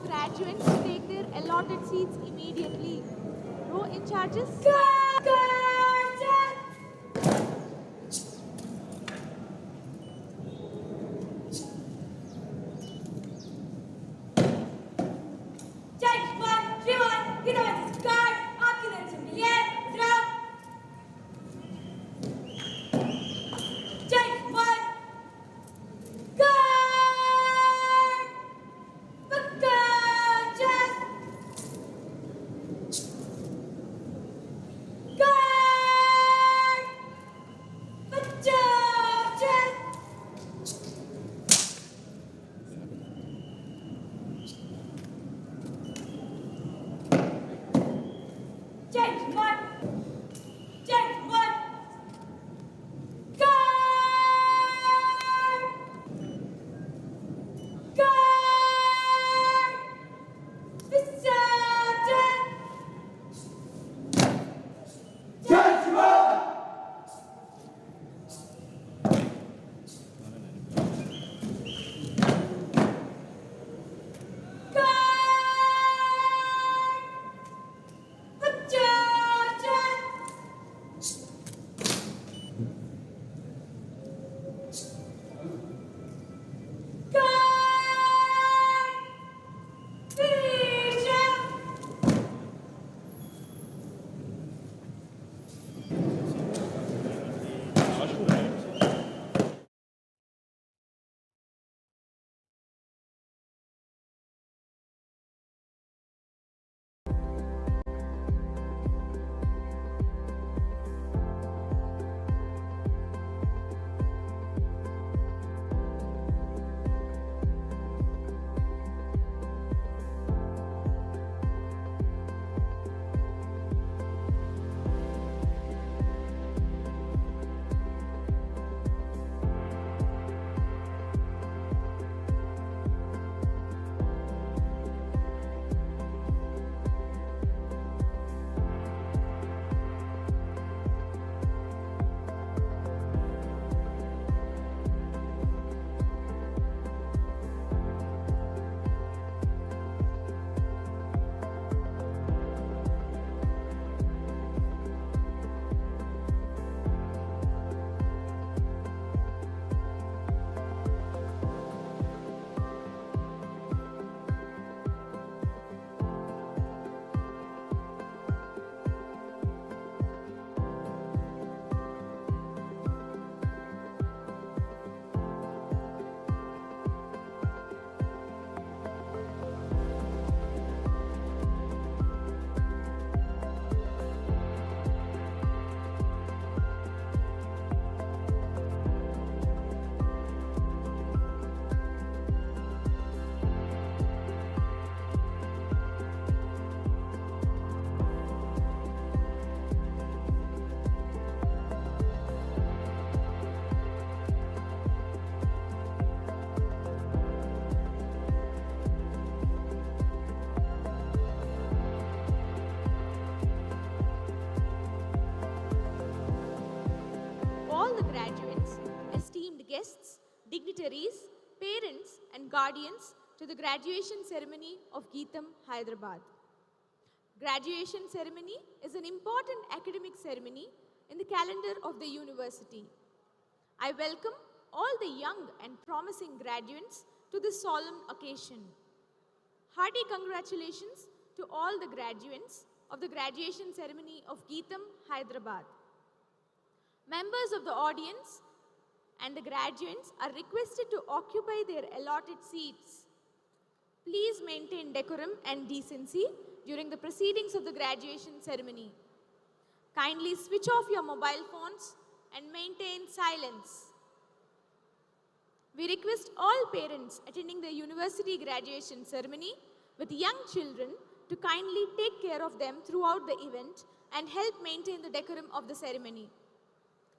graduates to take their allotted seats immediately. Row in charges. Guests, dignitaries, parents and guardians to the graduation ceremony of GITAM, Hyderabad. Graduation ceremony is an important academic ceremony in the calendar of the university. I welcome all the young and promising graduates to this solemn occasion. Hearty congratulations to all the graduates of the graduation ceremony of GITAM, Hyderabad. Members of the audience and the graduates are requested to occupy their allotted seats. Please maintain decorum and decency during the proceedings of the graduation ceremony. Kindly switch off your mobile phones and maintain silence. We request all parents attending the university graduation ceremony with young children to kindly take care of them throughout the event and help maintain the decorum of the ceremony.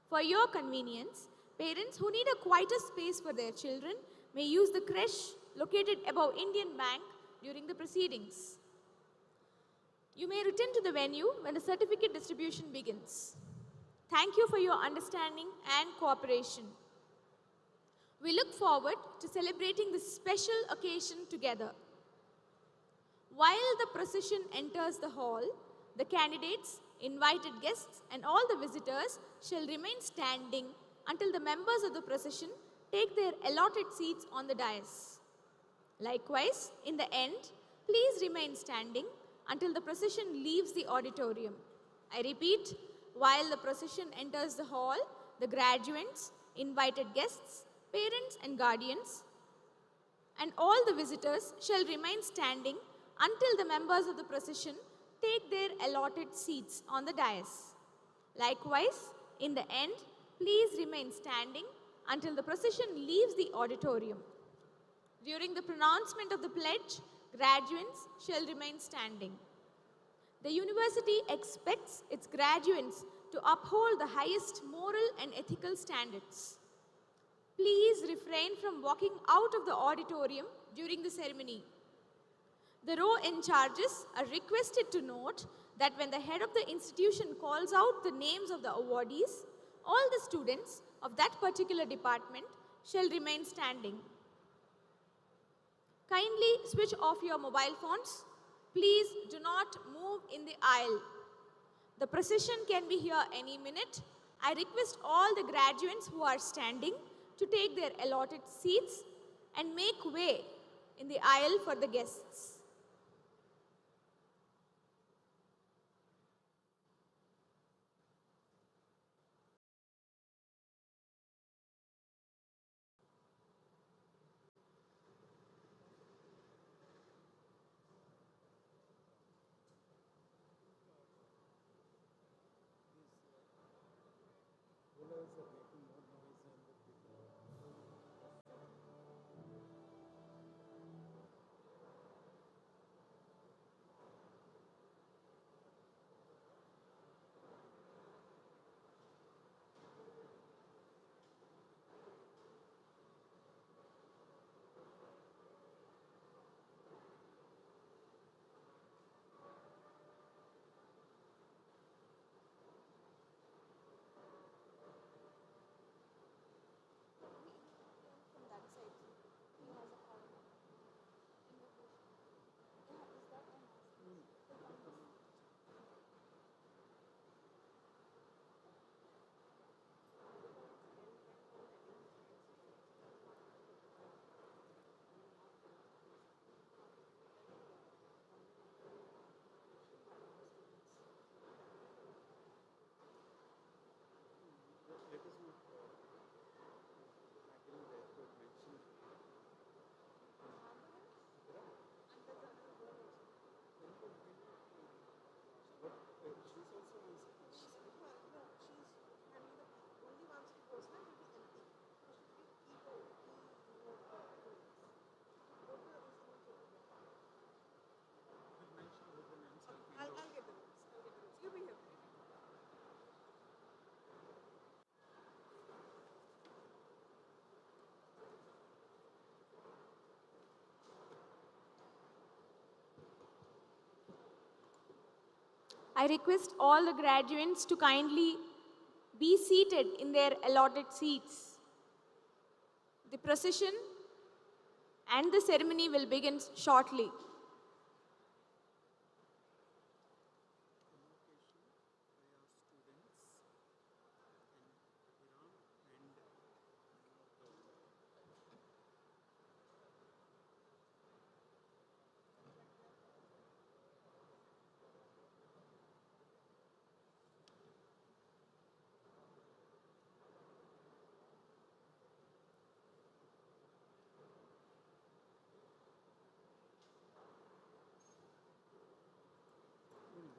For your convenience, parents who need a quieter space for their children may use the creche located above Indian Bank during the proceedings. You may return to the venue when the certificate distribution begins. Thank you for your understanding and cooperation. We look forward to celebrating this special occasion together. While the procession enters the hall, the candidates, invited guests, and all the visitors shall remain standing until the members of the procession take their allotted seats on the dais. Likewise, in the end, please remain standing until the procession leaves the auditorium. I repeat, while the procession enters the hall, the graduates, invited guests, parents and guardians, and all the visitors shall remain standing until the members of the procession take their allotted seats on the dais. Likewise, in the end, please remain standing until the procession leaves the auditorium. During the pronouncement of the pledge, graduates shall remain standing. The university expects its graduates to uphold the highest moral and ethical standards. Please refrain from walking out of the auditorium during the ceremony. The row in charges are requested to note that when the head of the institution calls out the names of the awardees, all the students of that particular department shall remain standing. Kindly switch off your mobile phones. Please do not move in the aisle. The procession can be here any minute. I request all the graduates who are standing to take their allotted seats and make way in the aisle for the guests. I request all the graduates to kindly be seated in their allotted seats. The procession and the ceremony will begin shortly.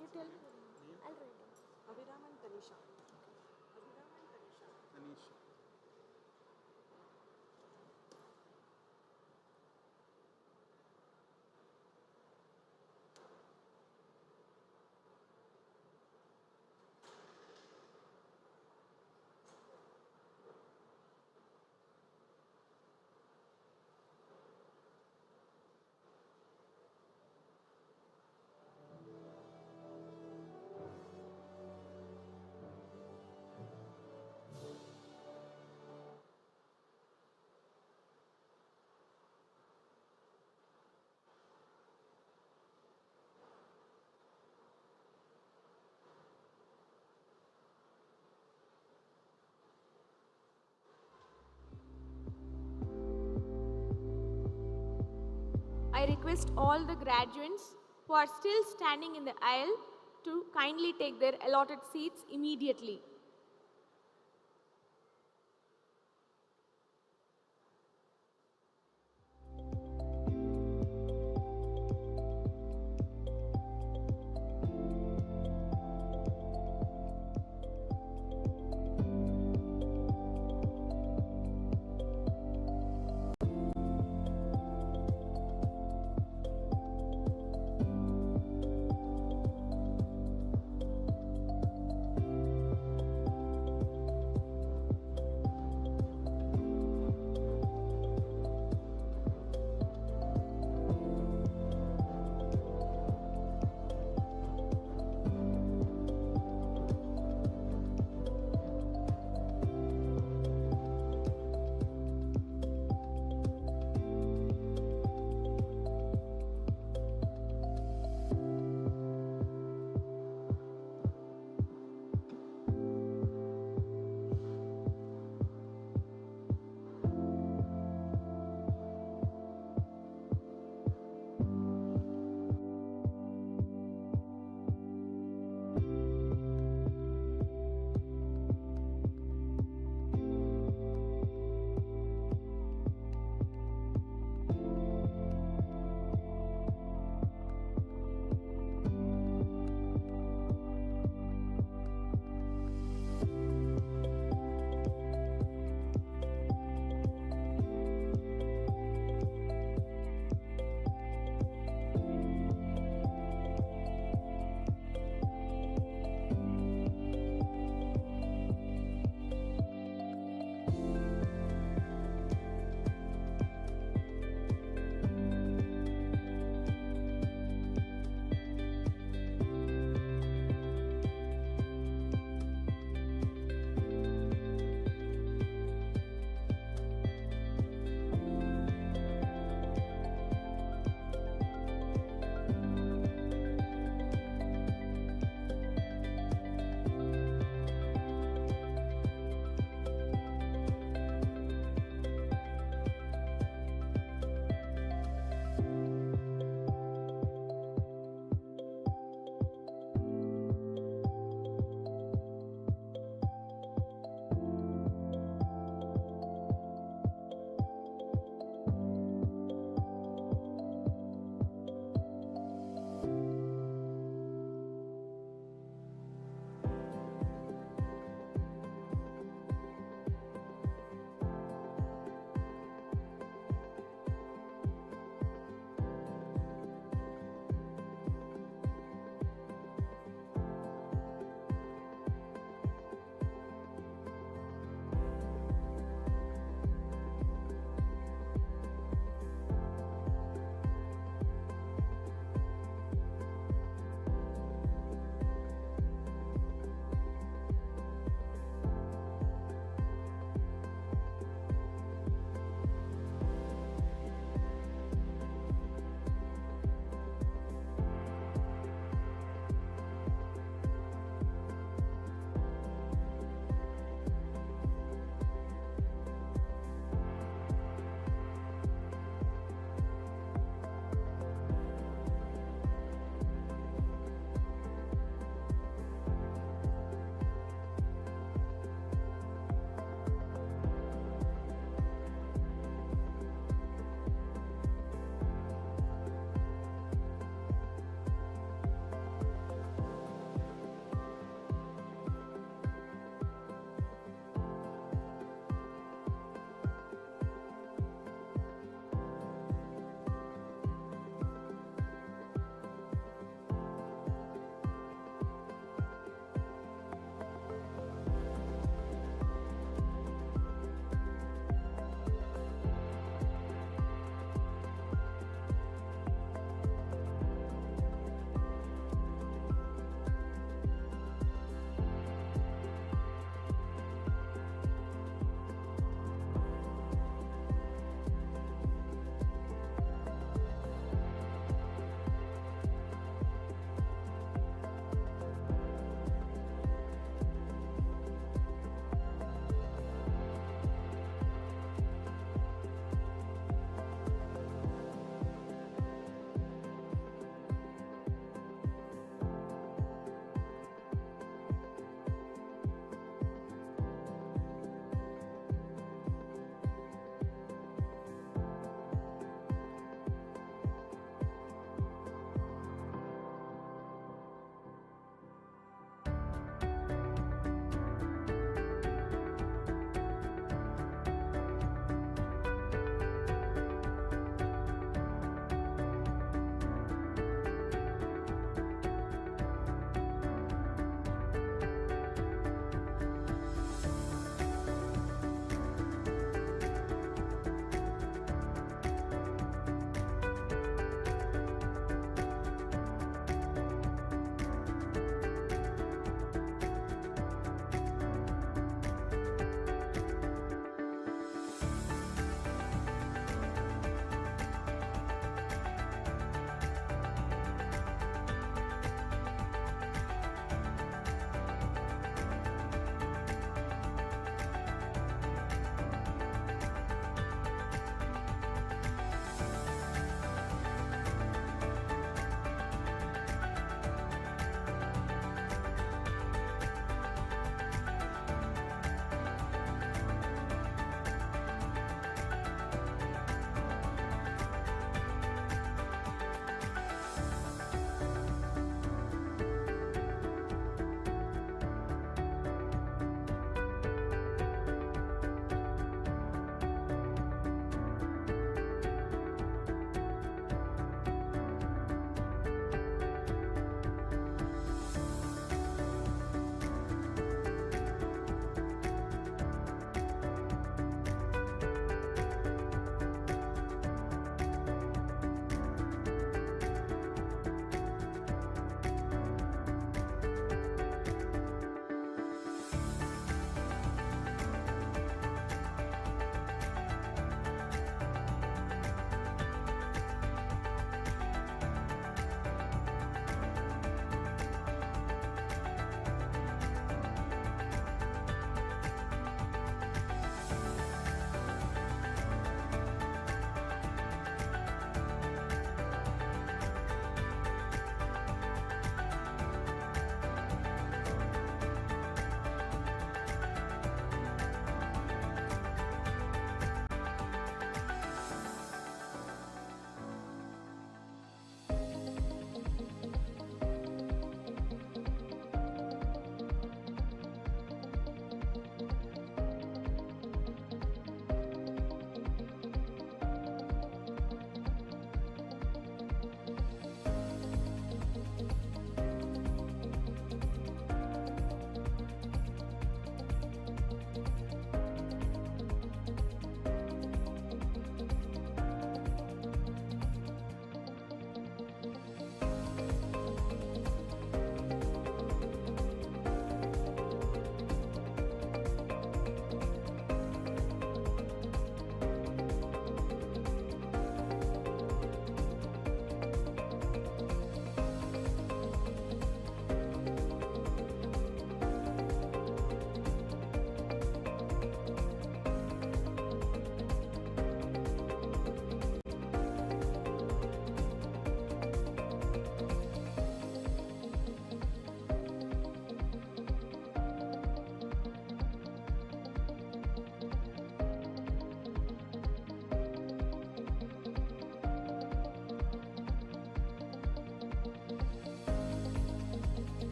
You tell me. I'll write it. Abhiram and Tanisha. Abhiram and Tanisha. Tanisha. request all the graduates who are still standing in the aisle to kindly take their allotted seats immediately.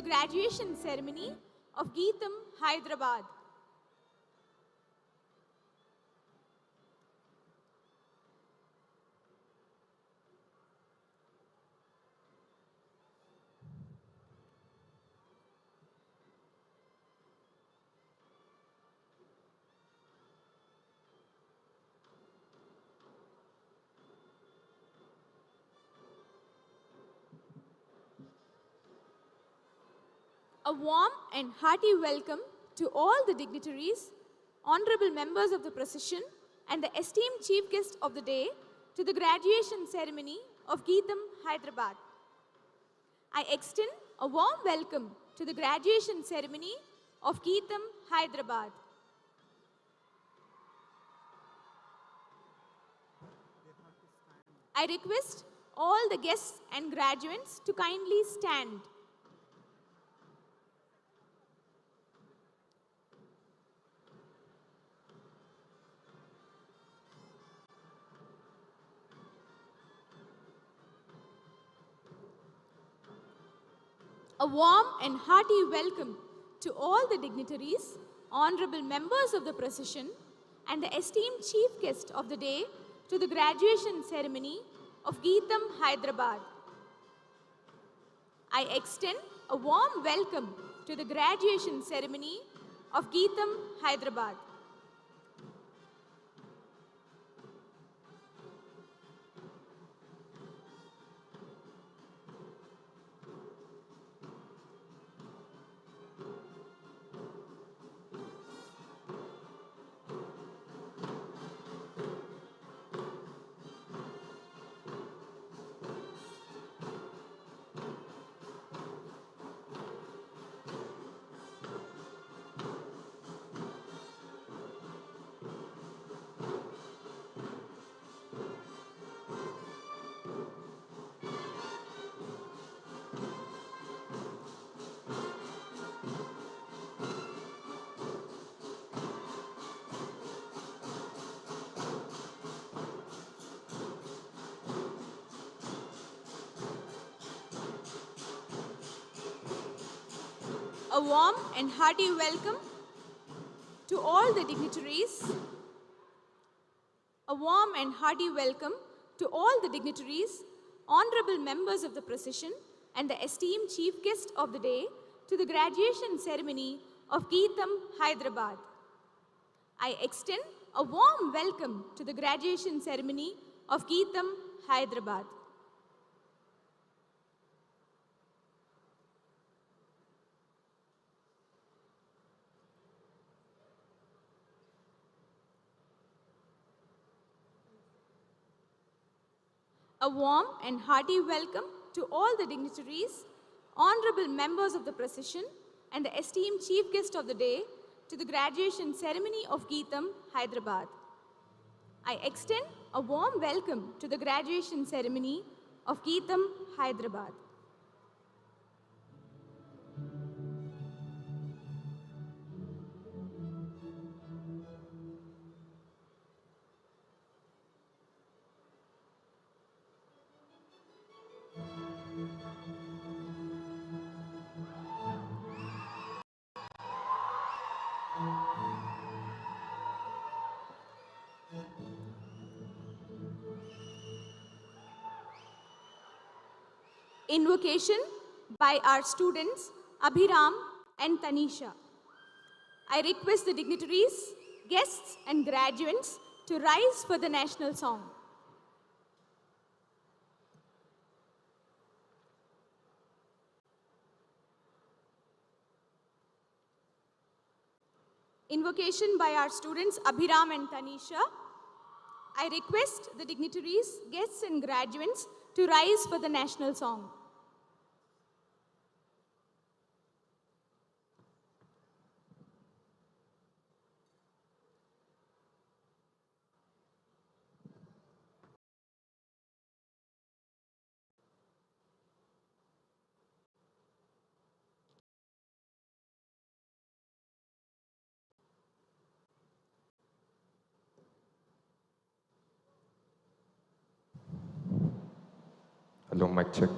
the graduation ceremony of GITAM, Hyderabad. A warm and hearty welcome to all the dignitaries, honorable members of the procession, and the esteemed chief guest of the day to the graduation ceremony of GITAM, Hyderabad. I extend a warm welcome to the graduation ceremony of GITAM, Hyderabad. I request all the guests and graduates to kindly stand. A warm and hearty welcome to all the dignitaries, honorable members of the procession, and the esteemed chief guest of the day to the graduation ceremony of GITAM, Hyderabad. I extend a warm welcome to the graduation ceremony of GITAM, Hyderabad. A warm and hearty welcome to all the dignitaries. A warm and hearty welcome to all the dignitaries, honorable members of the procession, and the esteemed chief guest of the day to the graduation ceremony of GITAM, Hyderabad. I extend a warm welcome to the graduation ceremony of GITAM, Hyderabad. A warm and hearty welcome to all the dignitaries, honorable members of the procession, and the esteemed chief guest of the day to the graduation ceremony of GITAM, Hyderabad. I extend a warm welcome to the graduation ceremony of GITAM, Hyderabad. Invocation by our students Abhiram and Tanisha. I request the dignitaries, guests and graduates to rise for the national song. Invocation by our students Abhiram and Tanisha. I request the dignitaries, guests and graduates to rise for the national song. Hello, mic check.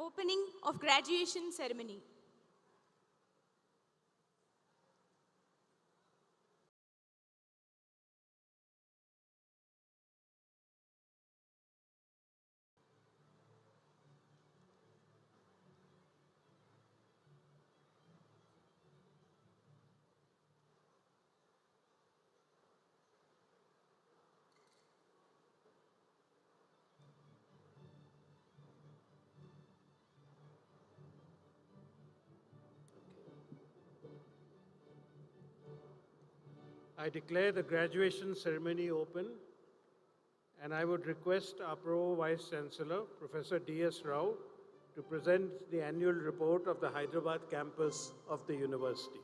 opening of graduation ceremony. I declare the graduation ceremony open, and I would request our Pro Vice Chancellor, Professor D.S. Rao, to present the annual report of the Hyderabad campus of the university.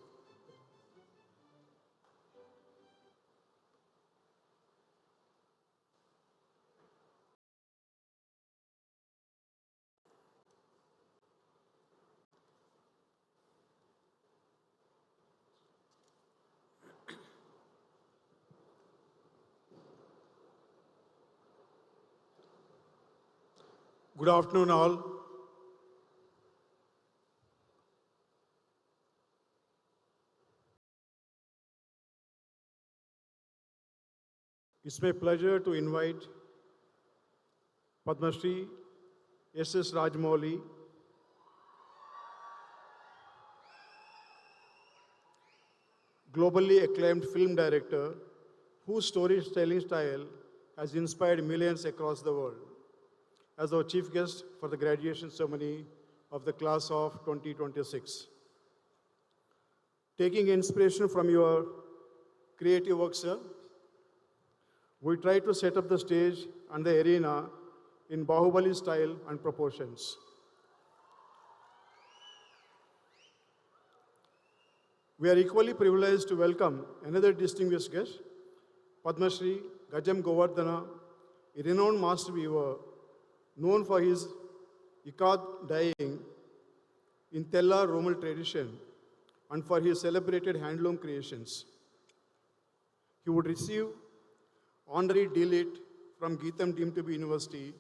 Good afternoon, all. It's my pleasure to invite Padma Shri S.S. Rajamouli, globally acclaimed film director whose storytelling style has inspired millions across the world, as our chief guest for the graduation ceremony of the class of 2026. Taking inspiration from your creative work, sir, we try to set up the stage and the arena in Bahubali style and proportions. We are equally privileged to welcome another distinguished guest, Padma Shri Gajam Govardhana, a renowned master weaver known for his ikat dyeing in Tella Romal tradition and for his celebrated handloom creations. He would receive honorary D.Litt from GITAM deemed to be University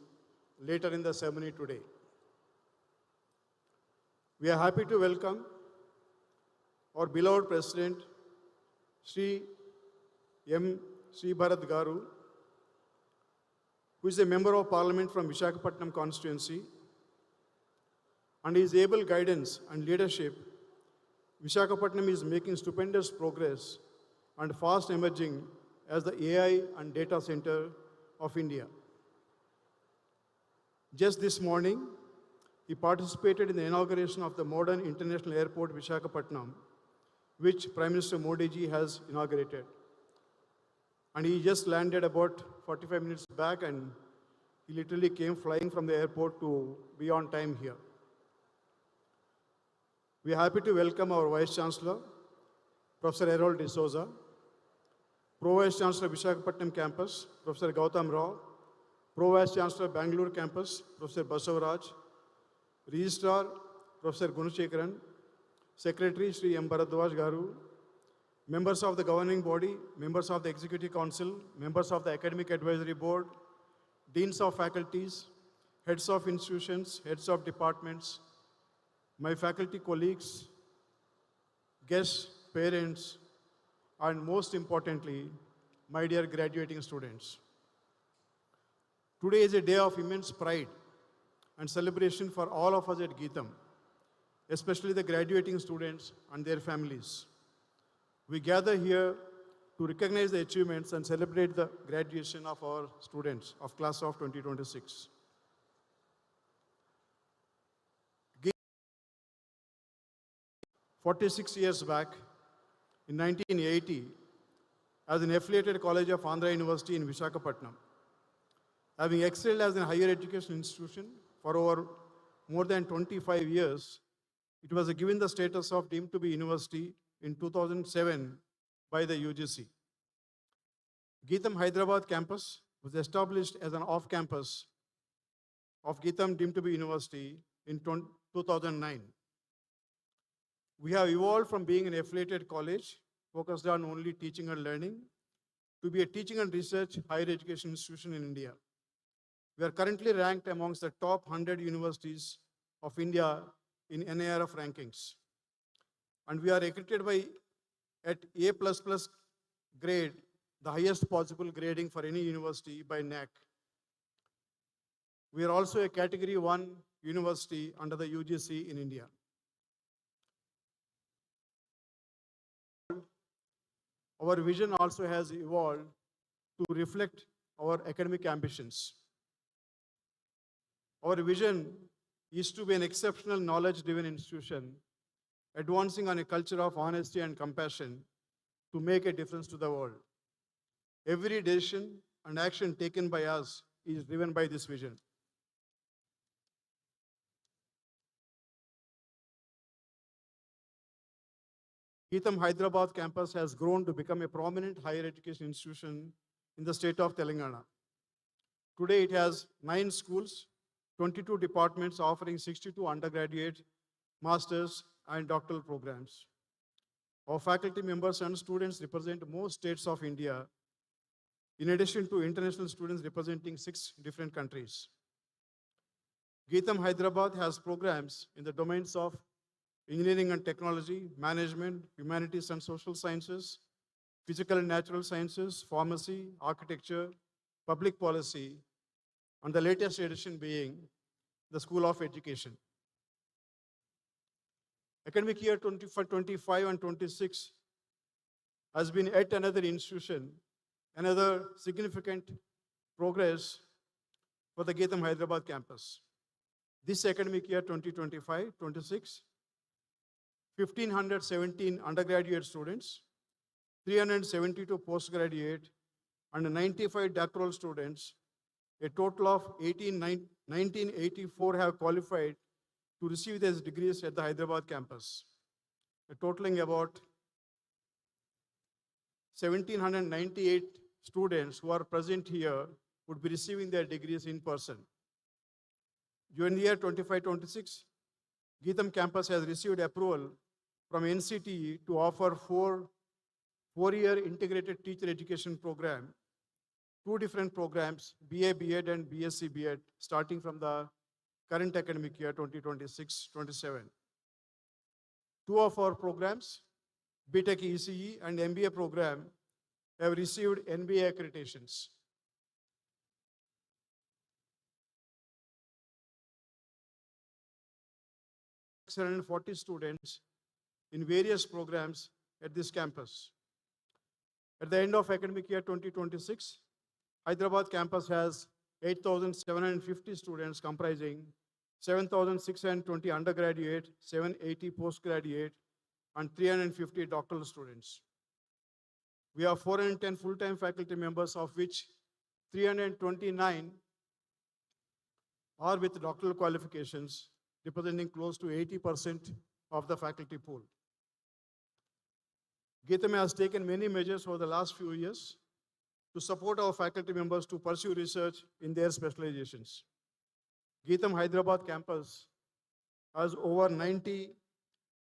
later in the ceremony today. We are happy to welcome our beloved President, Sri M. Sri Bharat Garu, who is a Member of Parliament from Visakhapatnam constituency, and his able guidance and leadership, Visakhapatnam is making stupendous progress and fast emerging as the AI and data center of India. Just this morning, he participated in the inauguration of the modern international airport, Visakhapatnam, which Prime Minister Modi ji has inaugurated. And he just landed about 45 minutes back, and he literally came flying from the airport to be on time here. We are happy to welcome our Vice Chancellor, Professor Errol D'Souza, Pro Vice Chancellor Visakhapatnam Campus, Professor Gautam Rao, Pro Vice Chancellor Bangalore Campus, Professor Basavaraj, Registrar, Professor Gunashekaran, Secretary Sri M. Bharadwaj Garu, members of the governing body, members of the Executive Council, members of the Academic Advisory Board, deans of faculties, heads of institutions, heads of departments, my faculty colleagues, guests, parents, and most importantly, my dear graduating students. Today is a day of immense pride and celebration for all of us at GITAM, especially the graduating students and their families. We gather here to recognize the achievements and celebrate the graduation of our students of class of 2026. 46 years back, in 1980, as an affiliated college of Andhra University in Visakhapatnam. Having excelled as a higher education institution for over more than 25 years, it was given the status of deemed to be university in 2007 by the UGC. GITAM Hyderabad campus was established as an off-campus of GITAM deemed to be university in 2009. We have evolved from being an affiliated college focused on only teaching and learning to be a teaching and research higher education institution in India. We are currently ranked amongst the top 100 universities of India in NIRF rankings. And we are accredited by at A++ grade, the highest possible grading for any university by NAC. We are also a Category 1 university under the UGC in India. Our vision also has evolved to reflect our academic ambitions. Our vision is to be an exceptional knowledge-driven institution, advancing on a culture of honesty and compassion to make a difference to the world. Every decision and action taken by us is driven by this vision. GITAM Hyderabad campus has grown to become a prominent higher education institution in the state of Telangana. Today it has 9 schools, 22 departments offering 62 undergraduate, master's and doctoral programs. Our faculty members and students represent most states of India, in addition to international students representing 6 different countries. GITAM Hyderabad has programs in the domains of engineering and technology, management, humanities and social sciences, physical and natural sciences, pharmacy, architecture, public policy, and the latest addition being the School of Education. Academic year 25 and 26 has been yet another institution, another significant progress for the GITAM Hyderabad campus. This academic year 2025-26, 1,517 undergraduate students, 372 postgraduate, and 95 doctoral students, a total of 1984 have qualified to receive their degrees at the Hyderabad campus, totaling about 1,798 students who are present here would be receiving their degrees in person. During the year 25-26, GITAM campus has received approval from NCTE to offer four-year integrated teacher education program, 2 different programs, BA, BEd and BSc, BEd, starting from the current academic year 2026-27. 2 of our programs, BTech ECE and MBA program, have received NBA accreditations. And 40 students in various programs at this campus. At the end of academic year 2026, Hyderabad campus has 8,750 students comprising 7,620 undergraduate, 780 postgraduate, and 350 doctoral students. We have 410 full-time faculty members, of which 329 are with doctoral qualifications, representing close to 80% of the faculty pool. GITAM has taken many measures over the last few years to support our faculty members to pursue research in their specializations. GITAM Hyderabad campus has over 90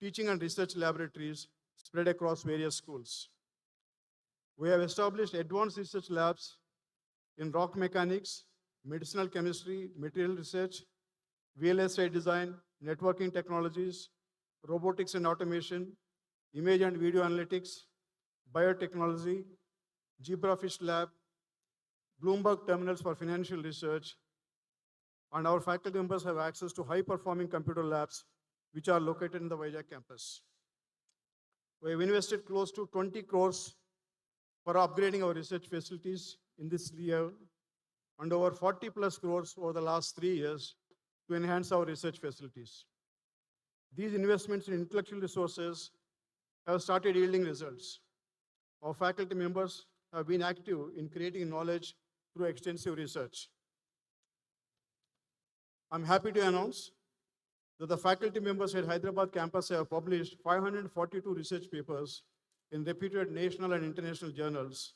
teaching and research laboratories spread across various schools. We have established advanced research labs in rock mechanics, medicinal chemistry, material research, VLSI design, networking technologies, robotics and automation, image and video analytics, biotechnology, zebrafish lab, Bloomberg terminals for financial research, and our faculty members have access to high-performing computer labs which are located in the Vizag campus. We have invested close to 20 crores for upgrading our research facilities in this year and over 40 plus crores over the last 3 years to enhance our research facilities. These investments in intellectual resources have started yielding results. Our faculty members have been active in creating knowledge through extensive research. I'm happy to announce that the faculty members at Hyderabad campus have published 542 research papers in reputed national and international journals,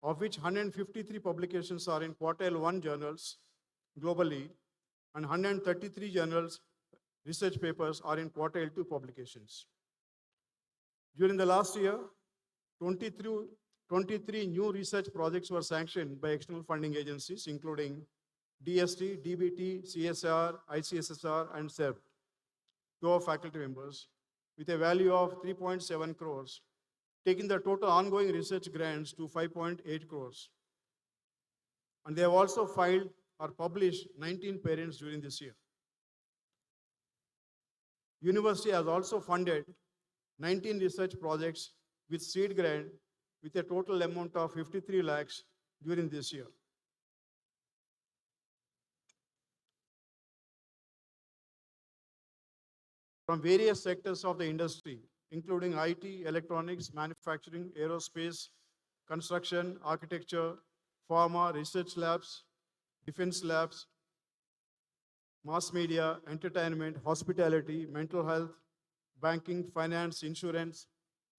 of which 153 publications are in quartile 1 journals globally, and 133 journals research papers are in quartile 2 publications. During the last year, 23 new research projects were sanctioned by external funding agencies, including DST, DBT, CSR, ICSSR, and SERP to our faculty members with a value of 3.7 crores, taking the total ongoing research grants to 5.8 crores. And they have also filed or published 19 patents during this year. University has also funded 19 research projects with seed grant with a total amount of 53 lakhs during this year. From various sectors of the industry, including IT, electronics, manufacturing, aerospace, construction, architecture, pharma, research labs, defense labs, mass media, entertainment, hospitality, mental health, banking, finance, insurance,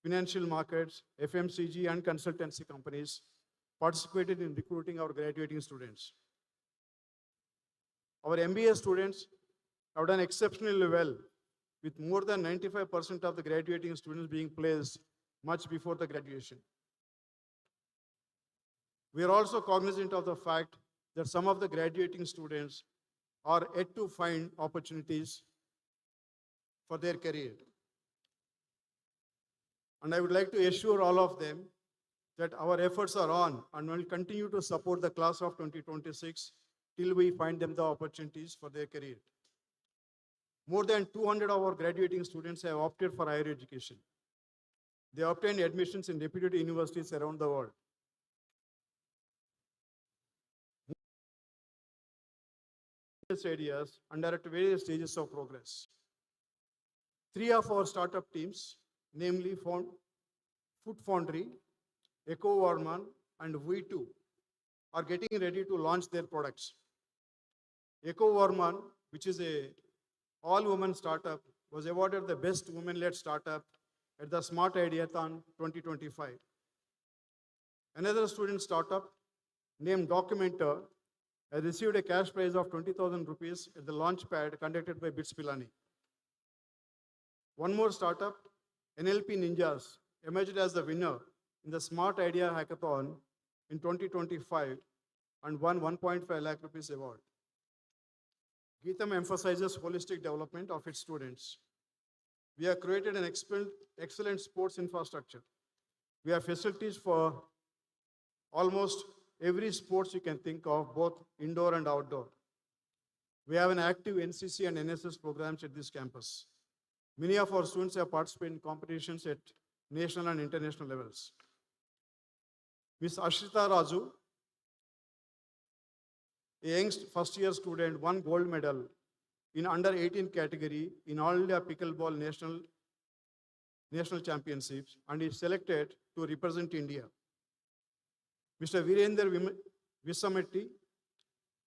financial markets, FMCG, and consultancy companies participated in recruiting our graduating students. Our MBA students have done exceptionally well, with more than 95% of the graduating students being placed much before the graduation. We are also cognizant of the fact that some of the graduating students are yet to find opportunities for their career. And I would like to assure all of them that our efforts are on and will continue to support the class of 2026 till we find them the opportunities for their career. More than 200 of our graduating students have opted for higher education. They obtained admissions in reputed universities around the world. Areas and are at various stages of progress. 3 of our startup teams, namely Food Foundry, Eco Warman, and V2, are getting ready to launch their products. Eco Warman, which is a all-women startup, was awarded the Best Women-Led Startup at the Smart Ideathon 2025. Another student startup named Documenter has received a cash prize of 20,000 rupees at the launchpad conducted by BITS Pilani. One more startup, NLP Ninjas, emerged as the winner in the Smart Idea Hackathon in 2025 and won 1.5 lakh rupees award. GITAM emphasizes holistic development of its students. We have created an excellent sports infrastructure. We have facilities for almost every sports you can think of, both indoor and outdoor. We have an active NCC and NSS programs at this campus. Many of our students have participated in competitions at national and international levels. Ms. Ashrita Raju, a young first-year student, won gold medal in under 18 category in All India Pickleball National Championships and is selected to represent India. Mr. Virender Visametti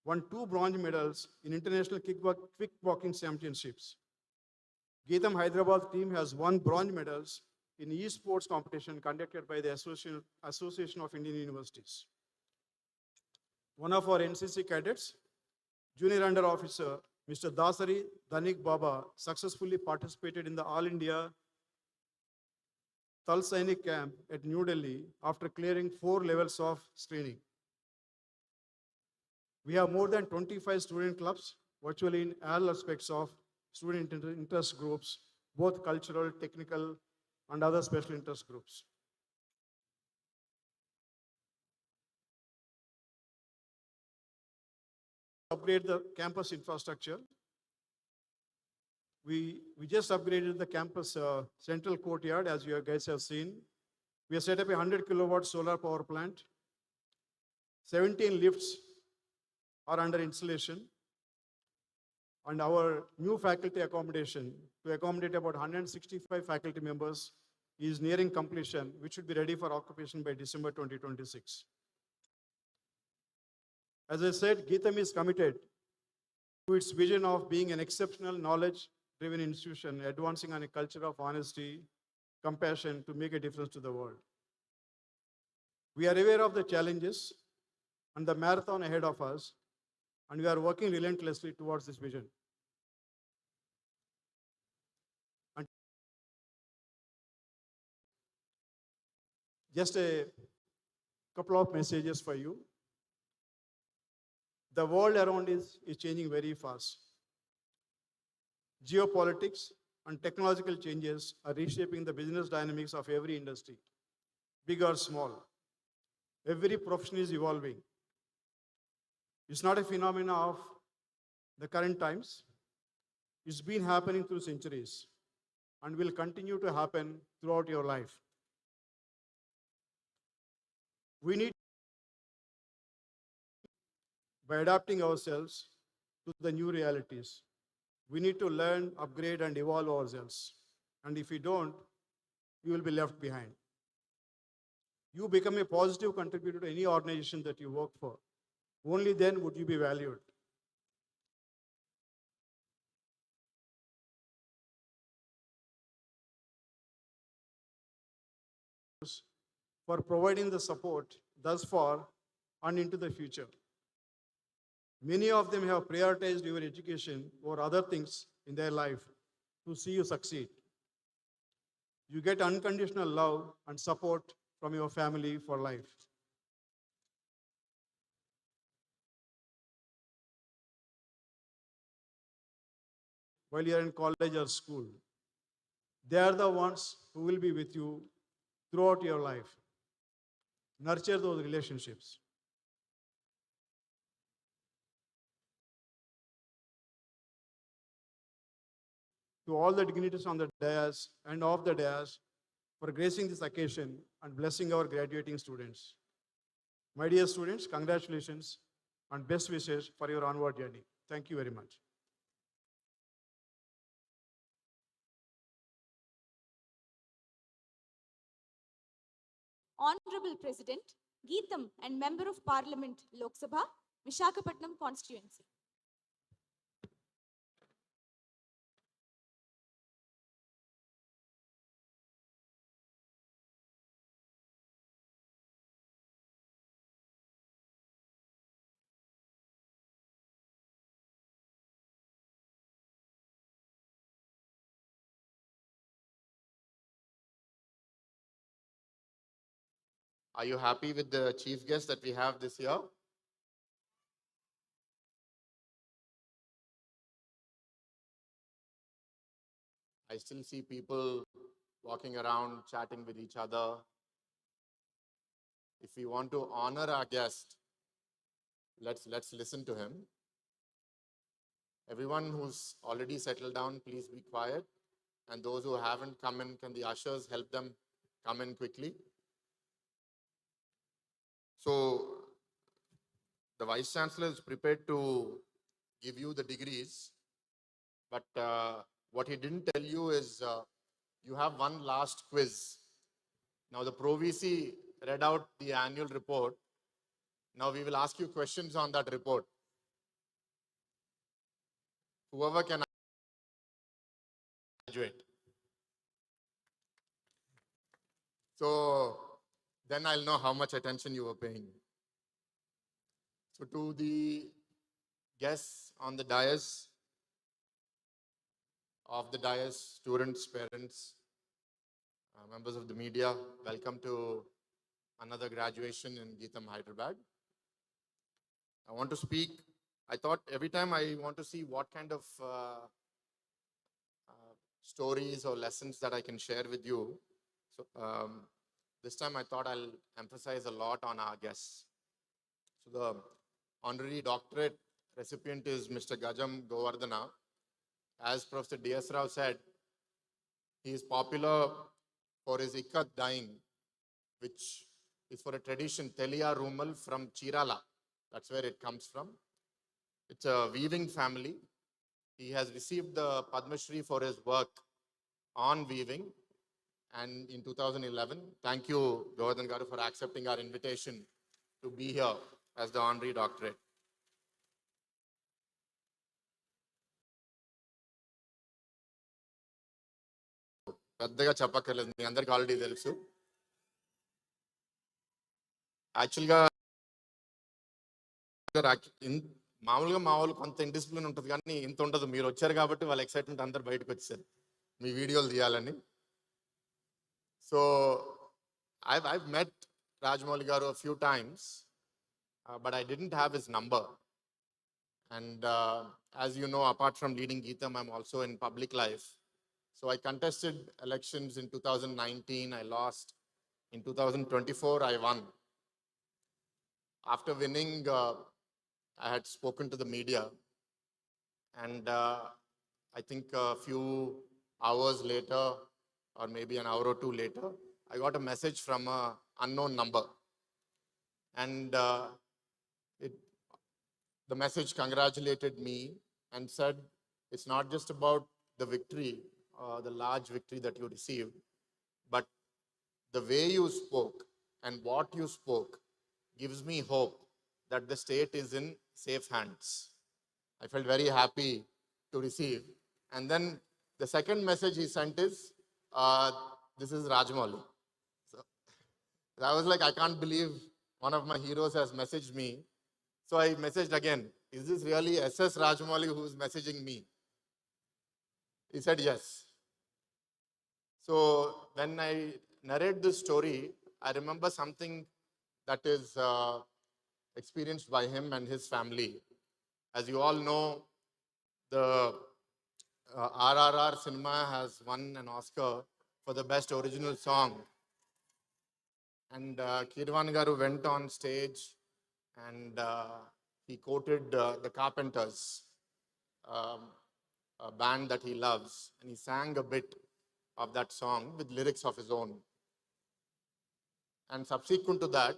won 2 bronze medals in International Kickboxing Championships. GITAM Hyderabad team has won bronze medals in esports competition conducted by the Association of Indian Universities. One of our NCC cadets, Junior Under Officer, Mr. Dasari Dhanik Baba, successfully participated in the All India Thal Sainik camp at New Delhi after clearing 4 levels of screening. We have more than 25 student clubs, virtually in all aspects of student interest groups, both cultural, technical, and other special interest groups. Upgrade the campus infrastructure. We just upgraded the campus central courtyard, as you guys have seen. We have set up a 100 kilowatt solar power plant. 17 lifts are under installation. And our new faculty accommodation to accommodate about 165 faculty members is nearing completion, which should be ready for occupation by December 2026. As I said, GITAM is committed to its vision of being an exceptional knowledge-driven institution, advancing on a culture of honesty, compassion to make a difference to the world. We are aware of the challenges and the marathon ahead of us, and we are working relentlessly towards this vision. And just a couple of messages for you. The world around is changing very fast. Geopolitics and technological changes are reshaping the business dynamics of every industry, big or small. Every profession is evolving. It's not a phenomenon of the current times. It's been happening through centuries and will continue to happen throughout your life. We need, by adapting ourselves to the new realities, we need to learn, upgrade, and evolve ourselves. And if we don't, we will be left behind. You become a positive contributor to any organization that you work for. Only then would you be valued. For providing the support thus far and into the future. Many of them have prioritized your education or other things in their life to see you succeed. You get unconditional love and support from your family for life. While you are in college or school, they are the ones who will be with you throughout your life. Nurture those relationships. To all the dignitaries on the dais and off the dais for gracing this occasion and blessing our graduating students. My dear students, congratulations and best wishes for your onward journey. Thank you very much. Honorable President, GITAM and Member of Parliament, Lok Sabha, Visakhapatnam Constituency. Are you happy with the chief guest that we have this year? I still see people walking around, chatting with each other. If we want to honor our guest, let's listen to him. Everyone who's already settled down, please be quiet. And those who haven't come in, can the ushers help them come in quickly? So the Vice Chancellor is prepared to give you the degrees, but what he didn't tell you is you have one last quiz. Now the Pro VC read out the annual report. Now we will ask you questions on that report. Whoever can graduate. So then I'll know how much attention you were paying. So to the guests on the dais, of the dais, students, parents, members of the media, welcome to another graduation in GITAM, Hyderabad. I want to speak. I thought every time I want to see what kind of stories or lessons that I can share with you. So this time I thought I'll emphasize a lot on our guests. So the honorary doctorate recipient is Mr. Gajam Govardhana. As Professor D.S. Rao said, he is popular for his ikat dyeing, which is for a tradition, Telia Rumal from Chirala. That's where it comes from. It's a weaving family. He has received the Padma Shri for his work on weaving. And in 2011, thank you, Govardhan Garu, for accepting our invitation to be here as the honorary doctorate. పెద్దగా చెప్పక్కర్లేదు, మీ అందరికి already తెలుసు. యాక్చువల్గా మామూలుగా మా వాళ్ళు కొంత indiscipline ఉంటుంది, కానీ ఇంత ఉండదు. మీరు వచ్చారు కాబట్టి వాళ్ళ ఎక్సైట్మెంట్ అందరు బయటకు వచ్చారు మీ వీడియోలు తీయాలని. So I've met Rajamouli Garu a few times, but I didn't have his number. And as you know, apart from leading GITAM, I'm also in public life. So I contested elections in 2019, I lost. In 2024, I won. After winning, I had spoken to the media, and I think a few hours later, or maybe an hour or two later, I got a message from an unknown number. And it, the message congratulated me and said, it's not just about the victory, the large victory that you received, but the way you spoke and what you spoke gives me hope that the state is in safe hands. I felt very happy to receive. And then the second message he sent is, this is Rajmouli. So I was like, I can't believe one of my heroes has messaged me. So I messaged again, is this really SS Rajmouli who's messaging me? He said yes. So when I narrate this story, I remember something that is experienced by him and his family. As you all know, the RRR cinema has won an Oscar for the best original song. And Kirvan Garu went on stage and he quoted the Carpenters, a band that he loves, and he sang a bit of that song with lyrics of his own. And subsequent to that,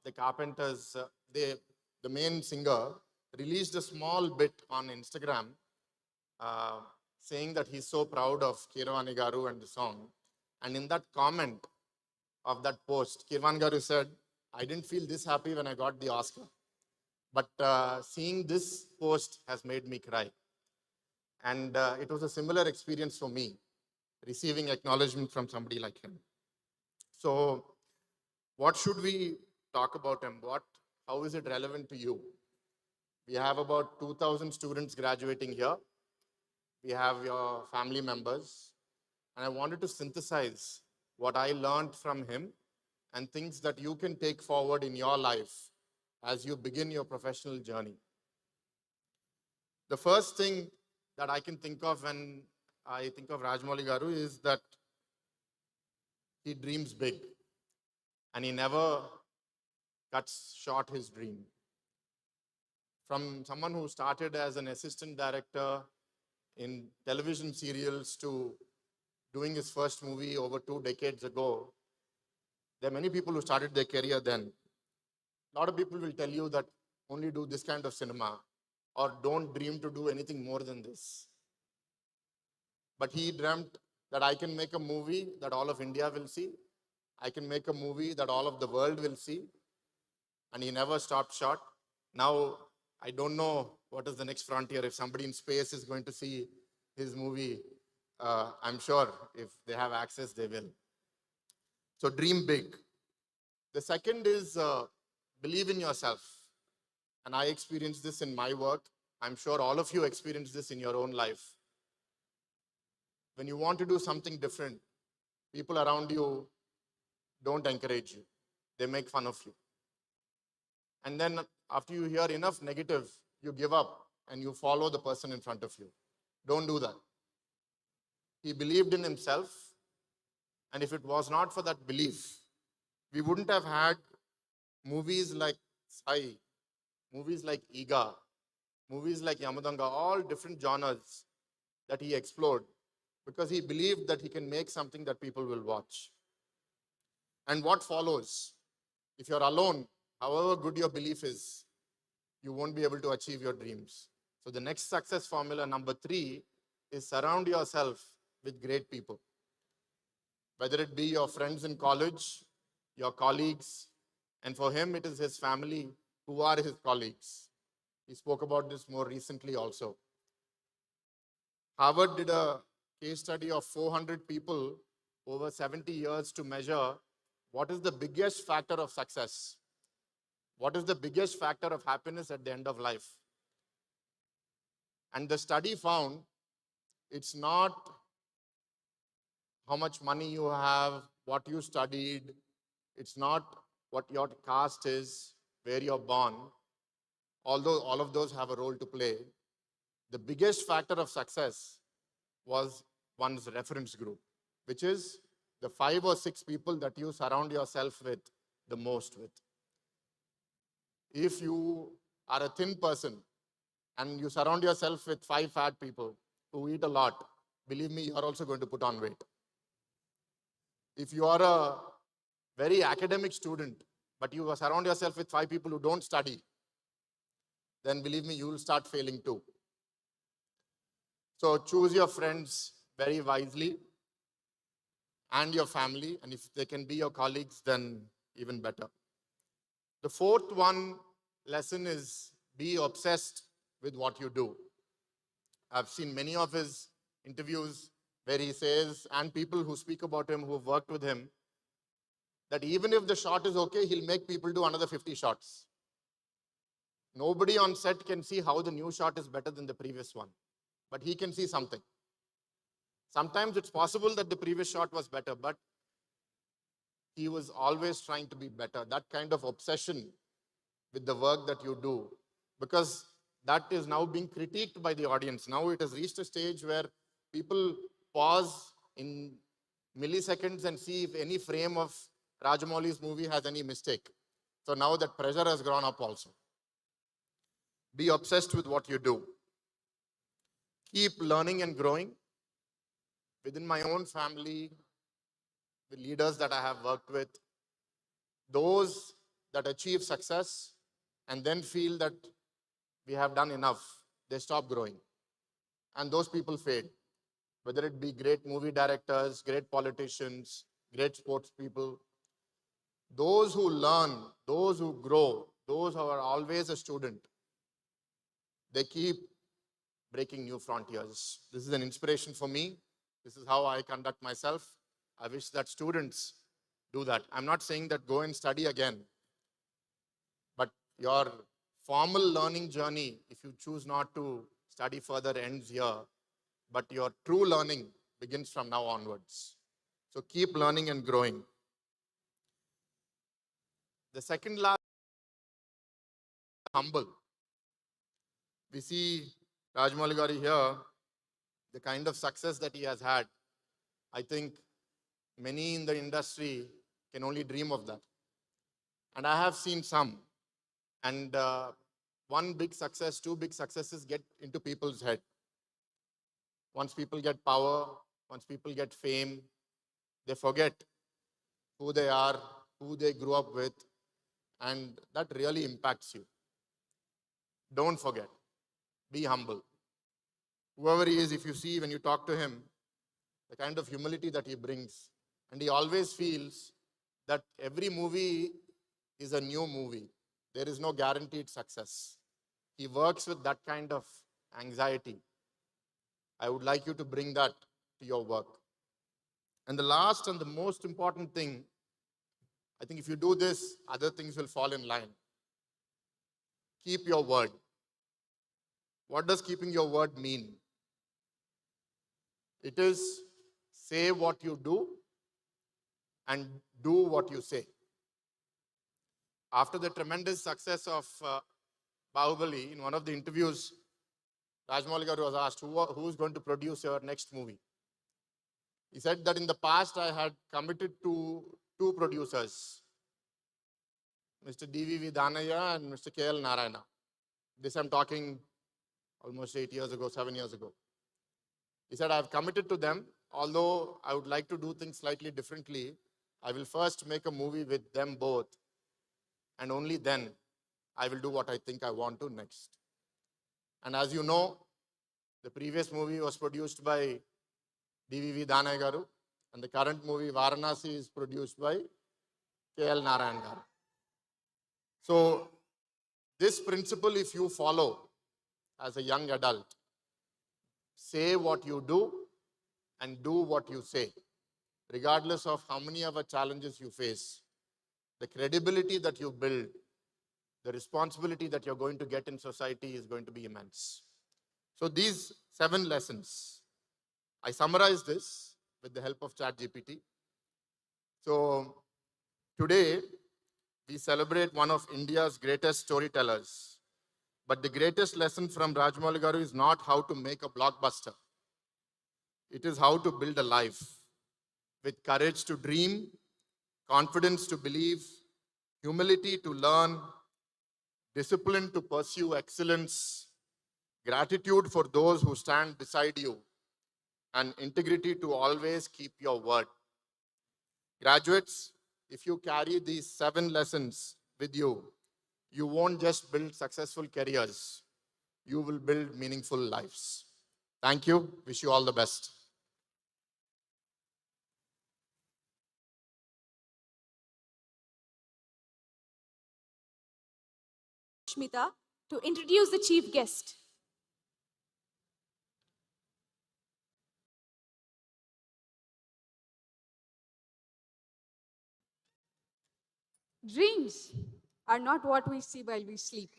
the Carpenters, the main singer, released a small bit on Instagram saying that he's so proud of Kirvani Garu and the song. And in that comment of that post, Kirvan Garu said, I didn't feel this happy when I got the Oscar. But seeing this post has made me cry. And it was a similar experience for me, receiving acknowledgement from somebody like him. So what should we talk about him? How is it relevant to you? We have about 2,000 students graduating here. We have your family members. And I wanted to synthesize what I learned from him and things that you can take forward in your life as you begin your professional journey. The first thing that I can think of when I think of Rajmouli Garu is that he dreams big and he never cuts short his dream. From someone who started as an assistant director in television serials to doing his first movie over 2 decades ago, there are many people who started their career then. A lot of people will tell you that only do this kind of cinema or don't dream to do anything more than this. But he dreamt that I can make a movie that all of India will see. I can make a movie that all of the world will see. And he never stopped short. Now, I don't know what is the next frontier. If somebody in space is going to see his movie, I'm sure if they have access, they will. So dream big. The second is believe in yourself. And I experienced this in my work. I'm sure all of you experience this in your own life. When you want to do something different, people around you don't encourage you. They make fun of you. And then after you hear enough negative, you give up and you follow the person in front of you. Don't do that. He believed in himself. And if it was not for that belief, we wouldn't have had movies like Sai, movies like Iga, movies like Yamadanga, all different genres that he explored because he believed that he can make something that people will watch. And what follows? If you're alone, however good your belief is, you won't be able to achieve your dreams. So the next success formula, number 3, is surround yourself with great people. Whether it be your friends in college, your colleagues, and for him, it is his family who are his colleagues. He spoke about this more recently also. Harvard did a case study of 400 people over 70 years to measure what is the biggest factor of success. What is the biggest factor of happiness at the end of life? And the study found it's not how much money you have, what you studied. It's not what your caste is, where you're born. although all of those have a role to play, the biggest factor of success was one's reference group, which is the 5 or 6 people that you surround yourself with the most with. If you are a thin person and you surround yourself with 5 fat people who eat a lot, believe me, you are also going to put on weight. If you are a very academic student, but you surround yourself with 5 people who don't study, then believe me, you will start failing too. So choose your friends very wisely and your family, and if they can be your colleagues, then even better. The fourth one lesson is be obsessed with what you do. I've seen many of his interviews where he says, and people who speak about him, who have worked with him, that even if the shot is okay, he'll make people do another 50 shots. Nobody on set can see how the new shot is better than the previous one, but he can see something. Sometimes it's possible that the previous shot was better, but he was always trying to be better. That kind of obsession with the work that you do, because that is now being critiqued by the audience. Now it has reached a stage where people pause in milliseconds and see if any frame of Rajamouli's movie has any mistake. So now that pressure has gone up also. Be obsessed with what you do. Keep learning and growing. Within my own family, the leaders that I have worked with, those that achieve success and then feel that we have done enough, they stop growing. And those people fade. Whether it be great movie directors, great politicians, great sports people, those who learn, those who grow, those who are always a student, they keep breaking new frontiers. This is an inspiration for me. This is how I conduct myself. I wish that students do that. I'm not saying that go and study again, but your formal learning journey, if you choose not to study further, ends here, but your true learning begins from now onwards. So keep learning and growing. The second last, humble. We see Rajamouli Garu here, the kind of success that he has had. I think many in the industry can only dream of that. And I have seen some. And one big success, 2 big successes get into people's head. Once people get power, once people get fame, they forget who they are, who they grew up with, and that really impacts you. Don't forget. Be humble. Whoever he is, if you see when you talk to him, the kind of humility that he brings, and he always feels that every movie is a new movie. There is no guaranteed success. He works with that kind of anxiety. I would like you to bring that to your work. And the last and the most important thing, I think if you do this, other things will fall in line. Keep your word. What does keeping your word mean? It is say what you do and do what you say. After the tremendous success of Bahubali, in one of the interviews, Rajamouli Garu was asked, who is going to produce your next movie? He said that in the past, I had committed to 2 producers, Mr. D.V.V. Danaya and Mr. K.L. Narayana. This I'm talking almost 8 years ago, 7 years ago. He said, I've committed to them, although I would like to do things slightly differently. I will first make a movie with them both, and only then I will do what I think I want to next. And as you know, the previous movie was produced by D.V.V. Danaya Garu, and the current movie, Varanasi, is produced by K.L. Narayan Garu. So this principle, if you follow as a young adult, say what you do and do what you say, regardless of how many other challenges you face, the credibility that you build, the responsibility that you're going to get in society is going to be immense. So these 7 lessons, I summarize this with the help of ChatGPT. So today, we celebrate one of India's greatest storytellers, But the greatest lesson from Rajamouli Garu is not how to make a blockbuster. It is how to build a life with courage to dream, confidence to believe, humility to learn, discipline to pursue excellence, gratitude for those who stand beside you, and integrity to always keep your word. Graduates, if you carry these 7 lessons with you, you won't just build successful careers, you will build meaningful lives. Thank you. Wish you all the best. Shmita to introduce the chief guest. Dreams are not what we see while we sleep.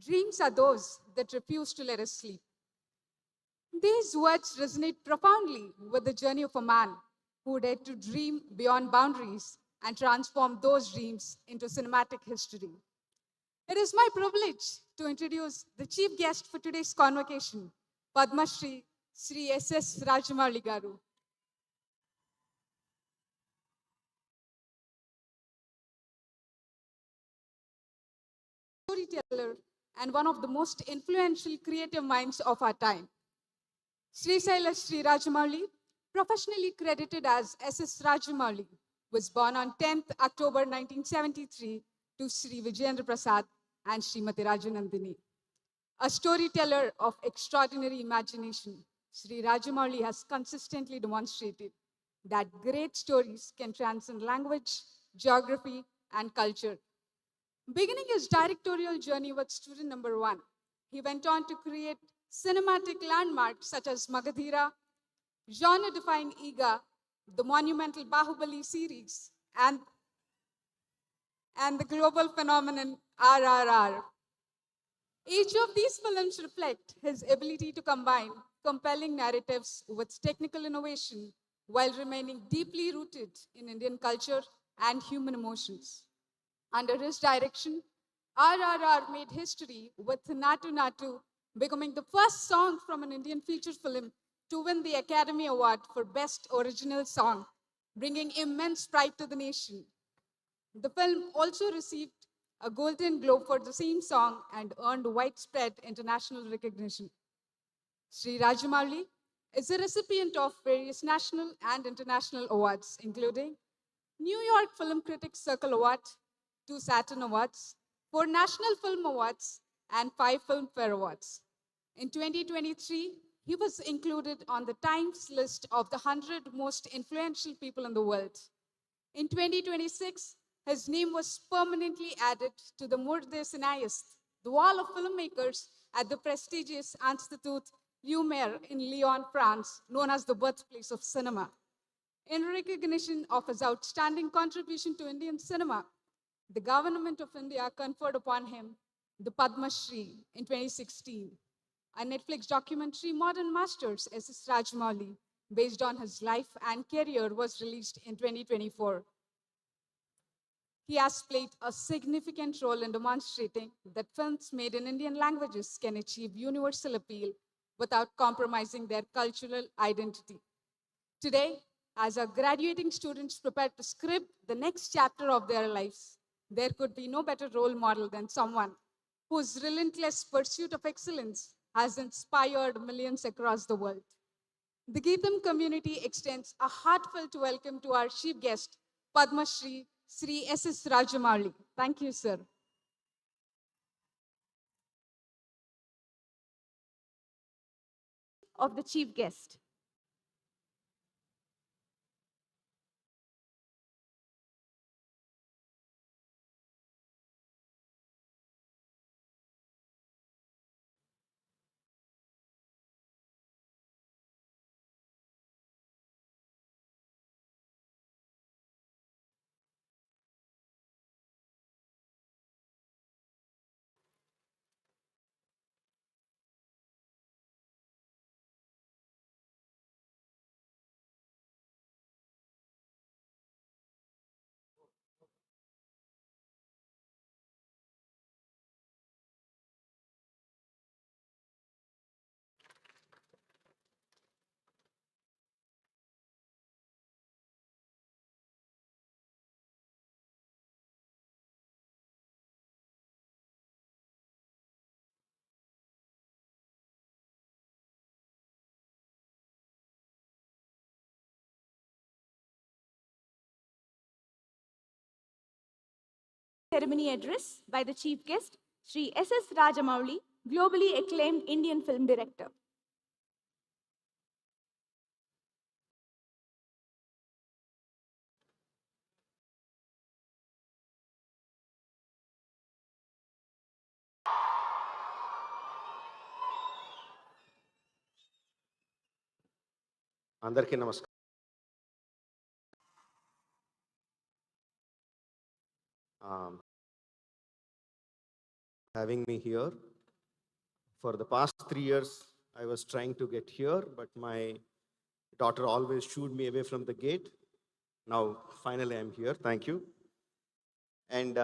Dreams are those that refuse to let us sleep. These words resonate profoundly with the journey of a man who dared to dream beyond boundaries and transform those dreams into cinematic history. It is my privilege to introduce the chief guest for today's convocation, Padma Sri S.S. Rajamouli Garu. Storyteller and one of the most influential creative minds of our time. Sri Rajamouli, professionally credited as S.S. Rajamouli, was born on 10th October 1973 to Sri Vijayendra Prasad and Srimati Rajanandini. A storyteller of extraordinary imagination, Sri Rajamouli has consistently demonstrated that great stories can transcend language, geography, and culture. Beginning his directorial journey with student number 1, he went on to create cinematic landmarks such as Magadhira, genre-defying Iga, the monumental Bahubali series, and the global phenomenon RRR. Each of these films reflect his ability to combine compelling narratives with technical innovation while remaining deeply rooted in Indian culture and human emotions. Under his direction, RRR made history with Natu Natu becoming the first song from an Indian feature film to win the Academy Award for Best Original Song, bringing immense pride to the nation. The film also received a Golden Globe for the same song and earned widespread international recognition. Sri Rajamouli is a recipient of various national and international awards, including New York Film Critics Circle Award, 2 Saturn Awards, 4 National Film Awards, and 5 Filmfare Awards. In 2023, he was included on the Times list of the 100 most influential people in the world. In 2026, his name was permanently added to the Murde Cinéaste, the wall of filmmakers at the prestigious Institut Lumière in Lyon, France, known as the birthplace of cinema. In recognition of his outstanding contribution to Indian cinema, the government of India conferred upon him the Padma Shri in 2016. A Netflix documentary, Modern Masters, S.S. Rajamouli, based on his life and career, was released in 2024. He has played a significant role in demonstrating that films made in Indian languages can achieve universal appeal without compromising their cultural identity. Today, as our graduating students prepare to script the next chapter of their lives, there could be no better role model than someone whose relentless pursuit of excellence has inspired millions across the world. The GITAM community extends a heartfelt welcome to our chief guest, Padma Shri, Sri S.S. Rajamouli. Thank you, sir. Of the chief guest. ceremony address by the chief guest, Sri S.S. Rajamouli, globally acclaimed Indian film director. అందరికీ నమస్కారం. Having me here. For the past 3 years, I was trying to get here, but my daughter always shooed me away from the gate. Now, finally, I'm here. Thank you. And,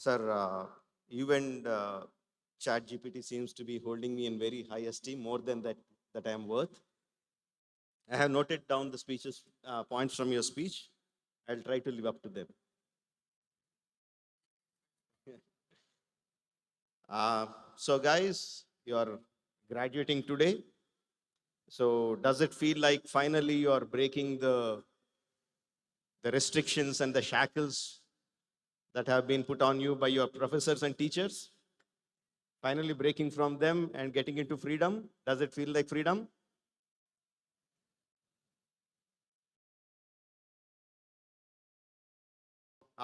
sir, you and ChatGPT seems to be holding me in very high esteem, more than that I am worth. I have noted down the speeches, points from your speech. I'll try to live up to them. So guys, you are graduating today. So does it feel like finally you are breaking the restrictions and the shackles that have been put on you by your professors and teachers? Finally breaking from them and getting into freedom? Does it feel like freedom?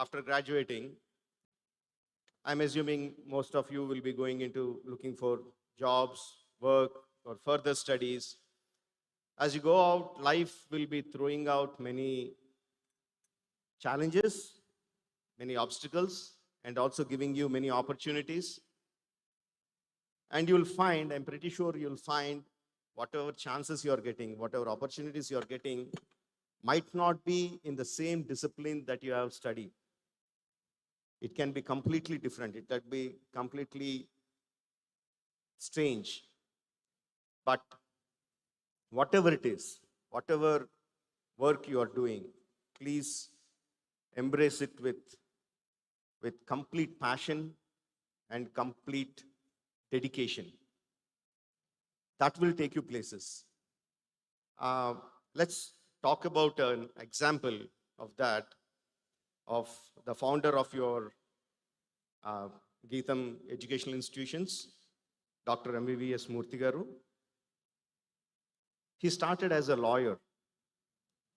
After graduating, I'm assuming most of you will be going into looking for jobs, work, or further studies. As you go out, life will be throwing out many challenges, many obstacles, and also giving you many opportunities. And you'll find, I'm pretty sure you'll find, whatever chances you're getting, whatever opportunities you're getting, might not be in the same discipline that you have studied. It can be completely different. It can be completely strange. But whatever it is, whatever work you are doing, please embrace it with complete passion and complete dedication. That will take you places. Let's talk about an example of that, of the founder of your GITAM educational institutions, Dr. MVVS Murthy garu. He started as a lawyer.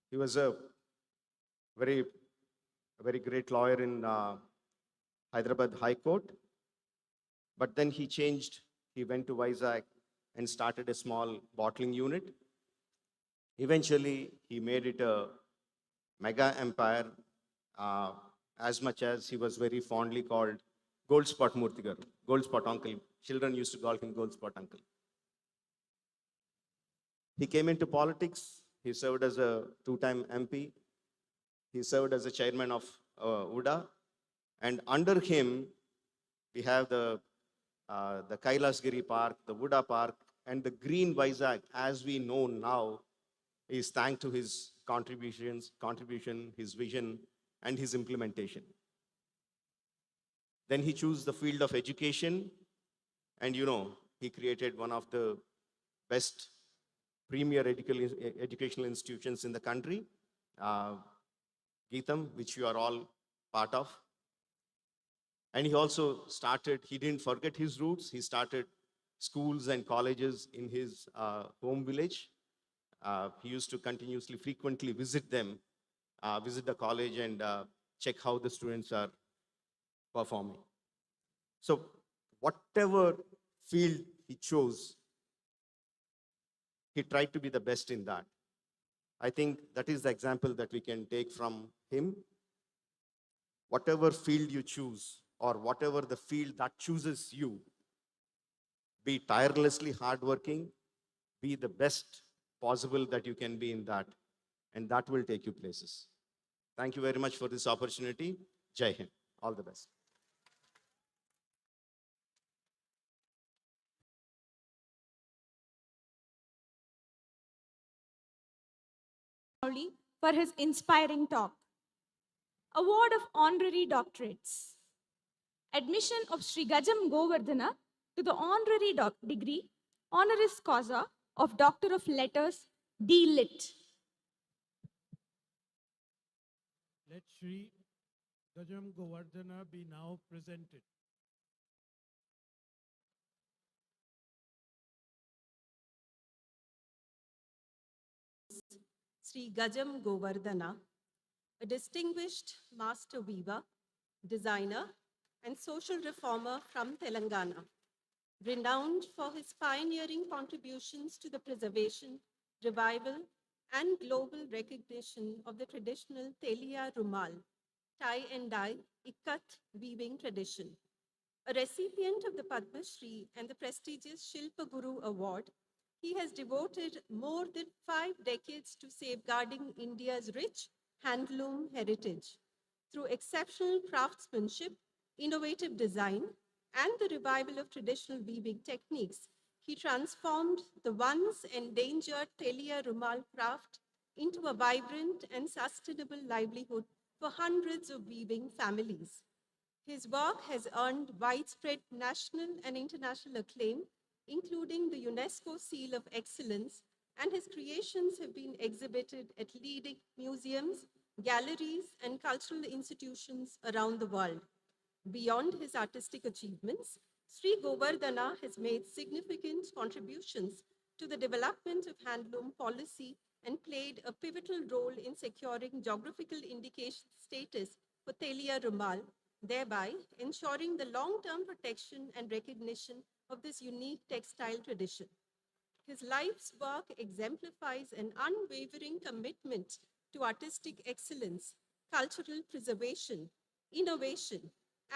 He was a very great lawyer in Hyderabad High Court. But then he changed. He went to Vizag and started a small bottling unit. Eventually, he made it a mega empire, as much as he was very fondly called Gold Spot Murthy garu, Gold Spot Uncle. Children used to call him Gold Spot Uncle. He came into politics. He served as a 2-time MP. He served as a chairman of UDA. And under him, we have the Kailasgiri Park, the Buddha Park, and the Green Vizag, as we know now, is thanks to his contribution, his vision, and his implementation. Then he chose the field of education, and he created one of the best premier educational institutions in the country, GITAM, which you are all part of. And he also he didn't forget his roots. He started schools and colleges in his home village. He used to continuously, frequently visit them, visit the college and check how the students are performing. So whatever field he chose, he tried to be the best in that. I think that is the example that we can take from him. Whatever field you choose, or whatever the field that chooses you, be tirelessly hardworking, be the best possible that you can be in that, and that will take you places. Thank you very much for this opportunity. Jai Hind. All the best. For his inspiring talk. Award of honorary doctorates. Admission of Sri Gajam Govardhana to the honorary degree, honoris causa of Doctor of Letters, D.Lit. Let Shri Gajam Govardhana be now presented. Sri Gajam Govardhana, a distinguished master weaver, designer, and social reformer from Telangana, renowned for his pioneering contributions to the preservation, revival, and global recognition of the traditional Telia Rumal, tie and dye, ikat weaving tradition. A recipient of the Padma Shri and the prestigious Shilpa Guru Award, he has devoted more than 5 decades to safeguarding India's rich handloom heritage. Through exceptional craftsmanship, innovative design, and the revival of traditional weaving techniques, he transformed the once endangered Telia Rumal craft into a vibrant and sustainable livelihood for hundreds of weaving families. His work has earned widespread national and international acclaim, including the UNESCO Seal of Excellence, and his creations have been exhibited at leading museums, galleries, and cultural institutions around the world. Beyond his artistic achievements, Sri Govardhana has made significant contributions to the development of handloom policy and played a pivotal role in securing geographical indication status for Telia Rumal, thereby ensuring the long-term protection and recognition of this unique textile tradition. His life's work exemplifies an unwavering commitment to artistic excellence, cultural preservation, innovation,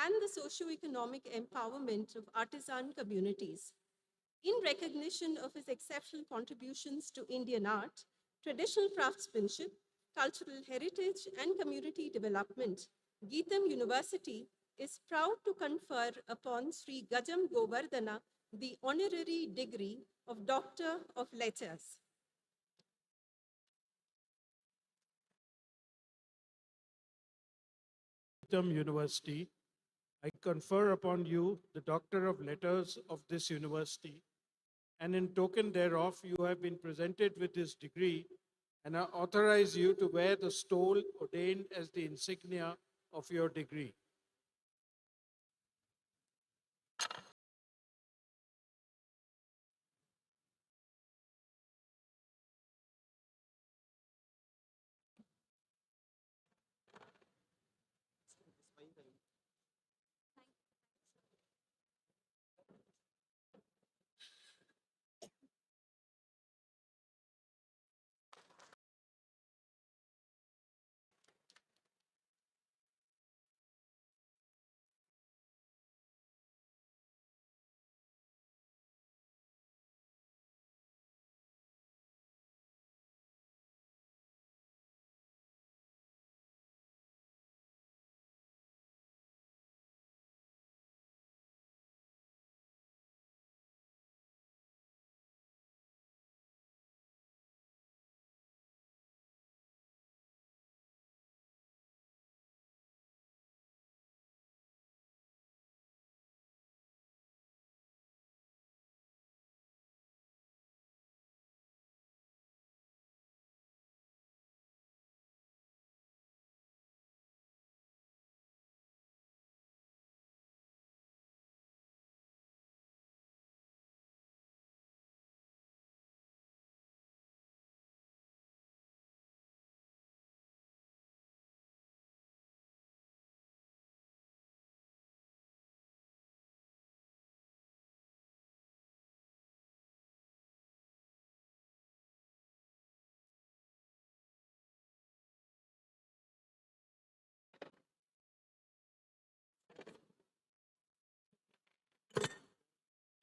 and the socio-economic empowerment of artisan communities. In recognition of his exceptional contributions to Indian art, traditional craftsmanship, cultural heritage, and community development, GITAM University is proud to confer upon Sri Gajam Govardhana the honorary degree of Doctor of Letters. GITAM University, I confer upon you the Doctor of Letters of this university, and in token thereof, you have been presented with this degree, and I authorize you to wear the stole ordained as the insignia of your degree.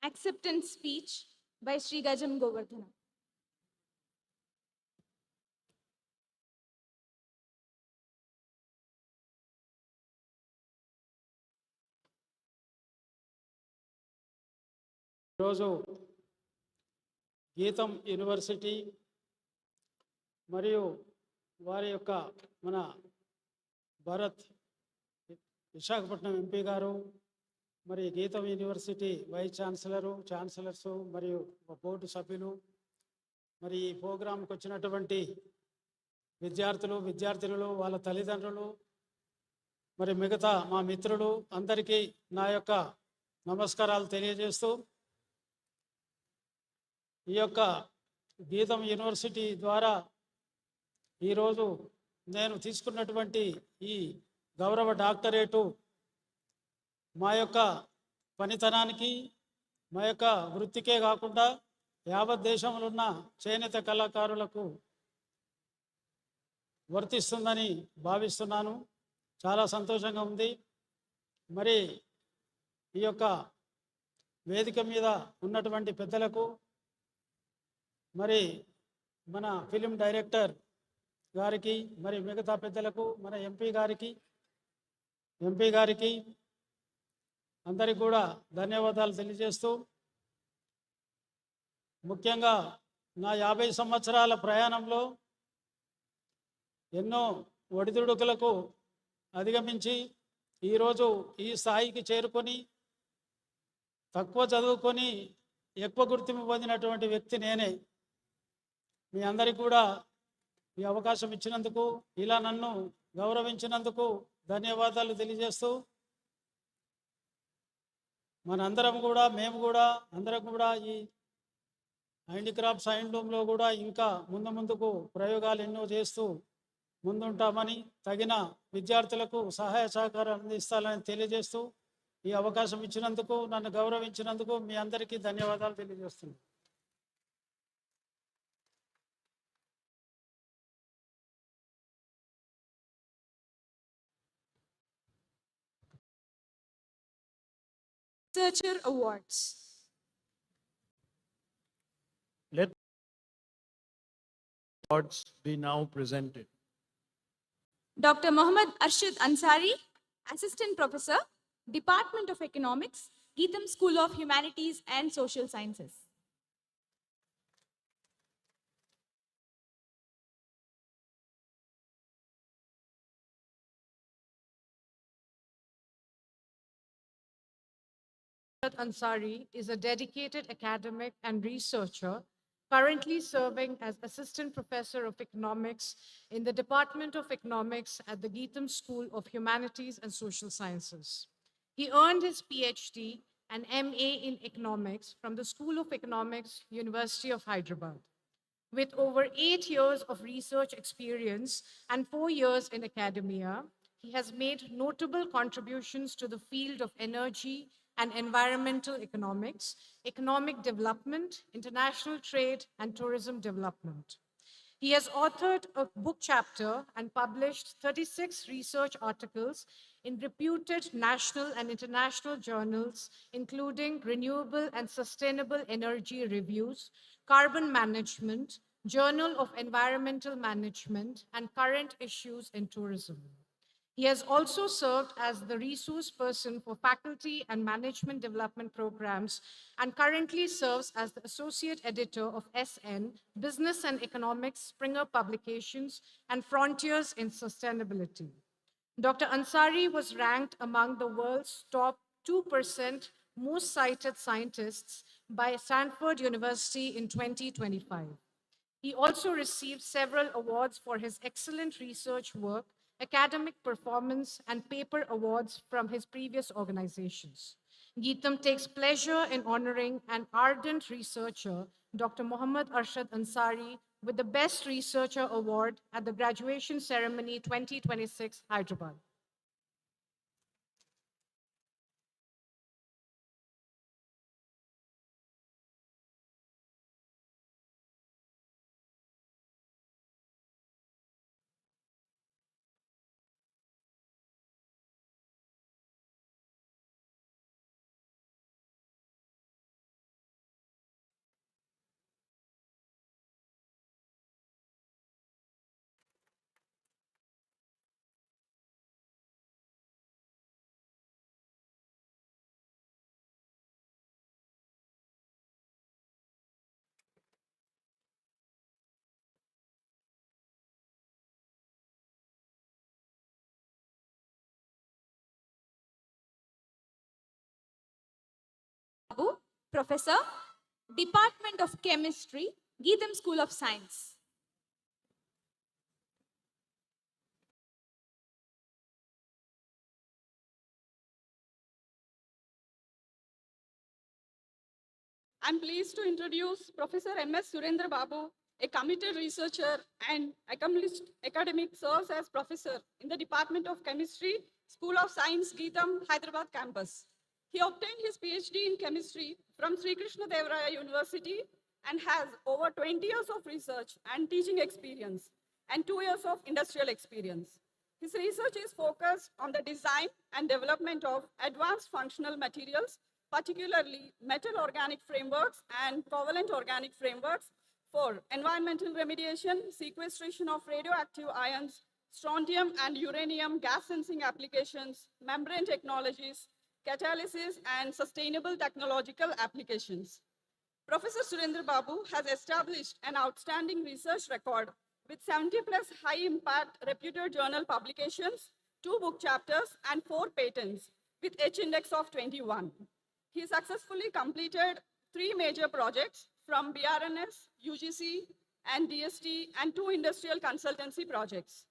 Acceptance speech by Sri Gajam Govardhana. ఈరోజు గీతం university మరియు వారి యొక్క మన Bharat Visakhapatnam MP గారు, మరి గీతం university vice chancellors మరియు బోర్డు సభ్యులు, మరి ఈ ప్రోగ్రాంకి వచ్చినటువంటి విద్యార్థులు, వాళ్ళ తల్లిదండ్రులు, మరి మిగతా మా మిత్రులు అందరికీ నా యొక్క నమస్కారాలు తెలియజేస్తూ ఈ యొక్క గీతం యూనివర్సిటీ ద్వారా ఈరోజు నేను తీసుకున్నటువంటి ఈ గౌరవ డాక్టరేటు మా యొక్క పనితనానికి మా యొక్క వృత్తికే కాకుండా యావత్ దేశంలో ఉన్న చేనేత కళాకారులకు వర్తిస్తుందని భావిస్తున్నాను. చాలా సంతోషంగా ఉంది. మరి ఈ యొక్క వేదిక మీద ఉన్నటువంటి పెద్దలకు, మరి మన ఫిలిం డైరెక్టర్ గారికి, మరి మిగతా పెద్దలకు, మన ఎంపీ గారికి అందరికి కూడా ధన్యవాదాలు తెలియజేస్తూ, ముఖ్యంగా నా 50 సంవత్సరాల ప్రయాణంలో ఎన్నో ఒడిదుడుకులకు అధిగమించి ఈరోజు ఈ స్థాయికి చేరుకొని తక్కువ చదువుకొని ఎక్కువ గుర్తింపు పొందినటువంటి వ్యక్తి నేనే. మీ అందరికీ కూడా ఈ అవకాశం ఇచ్చినందుకు, ఇలా నన్ను గౌరవించినందుకు ధన్యవాదాలు తెలియజేస్తూ, మనందరం కూడా మేము కూడా అందరం కూడా ఈ హ్యాండిక్రాఫ్ట్స్ హ్యాండ్లూమ్లో కూడా ఇంకా ముందుకు ప్రయోగాలు ఎన్నో చేస్తూ ముందుంటామని, తగిన విద్యార్థులకు సహాయ సహకారం అందిస్తాలని తెలియజేస్తూ, ఈ అవకాశం ఇచ్చినందుకు, నన్ను గౌరవించినందుకు మీ అందరికీ ధన్యవాదాలు తెలియజేస్తున్నాను. Researcher Awards. Let awards be now presented. Dr. Mohammad Arshad Ansari, Assistant Professor, Department of Economics, GITAM School of Humanities and Social Sciences. Ansari is a dedicated academic and researcher currently serving as Assistant Professor of Economics in the Department of Economics at the GITAM School of Humanities and Social Sciences. He earned his PhD and MA in Economics from the School of Economics, University of Hyderabad. With over 8 years of research experience and 4 years in academia, he has made notable contributions to the field of energy and environmental economics, economic development, international trade, and tourism development. He has authored a book chapter and published 36 research articles in reputed national and international journals, including Renewable and Sustainable Energy Reviews, Carbon Management, Journal of Environmental Management, and Current Issues in Tourism. He has also served as the resource person for faculty and management development programs and currently serves as the associate editor of SN, Business and Economics, Springer Publications, and Frontiers in Sustainability. Dr. Ansari was ranked among the world's top 2% most cited scientists by Stanford University in 2025. He also received several awards for his excellent research work, academic performance, and paper awards from his previous organizations. GITAM takes pleasure in honoring an ardent researcher, Dr. Mohammad Arshad Ansari, with the Best Researcher Award at the Graduation Ceremony 2026, Hyderabad. Professor, Department of Chemistry, GITAM School of Science. I'm pleased to introduce Professor M.S. Surendra Babu, a committed researcher and accomplished academic, serves as professor in the Department of Chemistry, School of Science, GITAM, Hyderabad campus. He obtained his PhD in chemistry from Sri Krishna Devaraya University and has over 20 years of research and teaching experience and 2 years of industrial experience. His research is focused on the design and development of advanced functional materials, particularly metal organic frameworks and covalent organic frameworks for environmental remediation, sequestration of radioactive ions, strontium and uranium gas sensing applications, membrane technologies, catalysis, and sustainable technological applications. Professor Surendra Babu has established an outstanding research record with 70 plus high impact reputed journal publications, 2 book chapters, and 4 patents with H index of 21. He successfully completed 3 major projects from BRNS, UGC, and DST, and 2 industrial consultancy projects.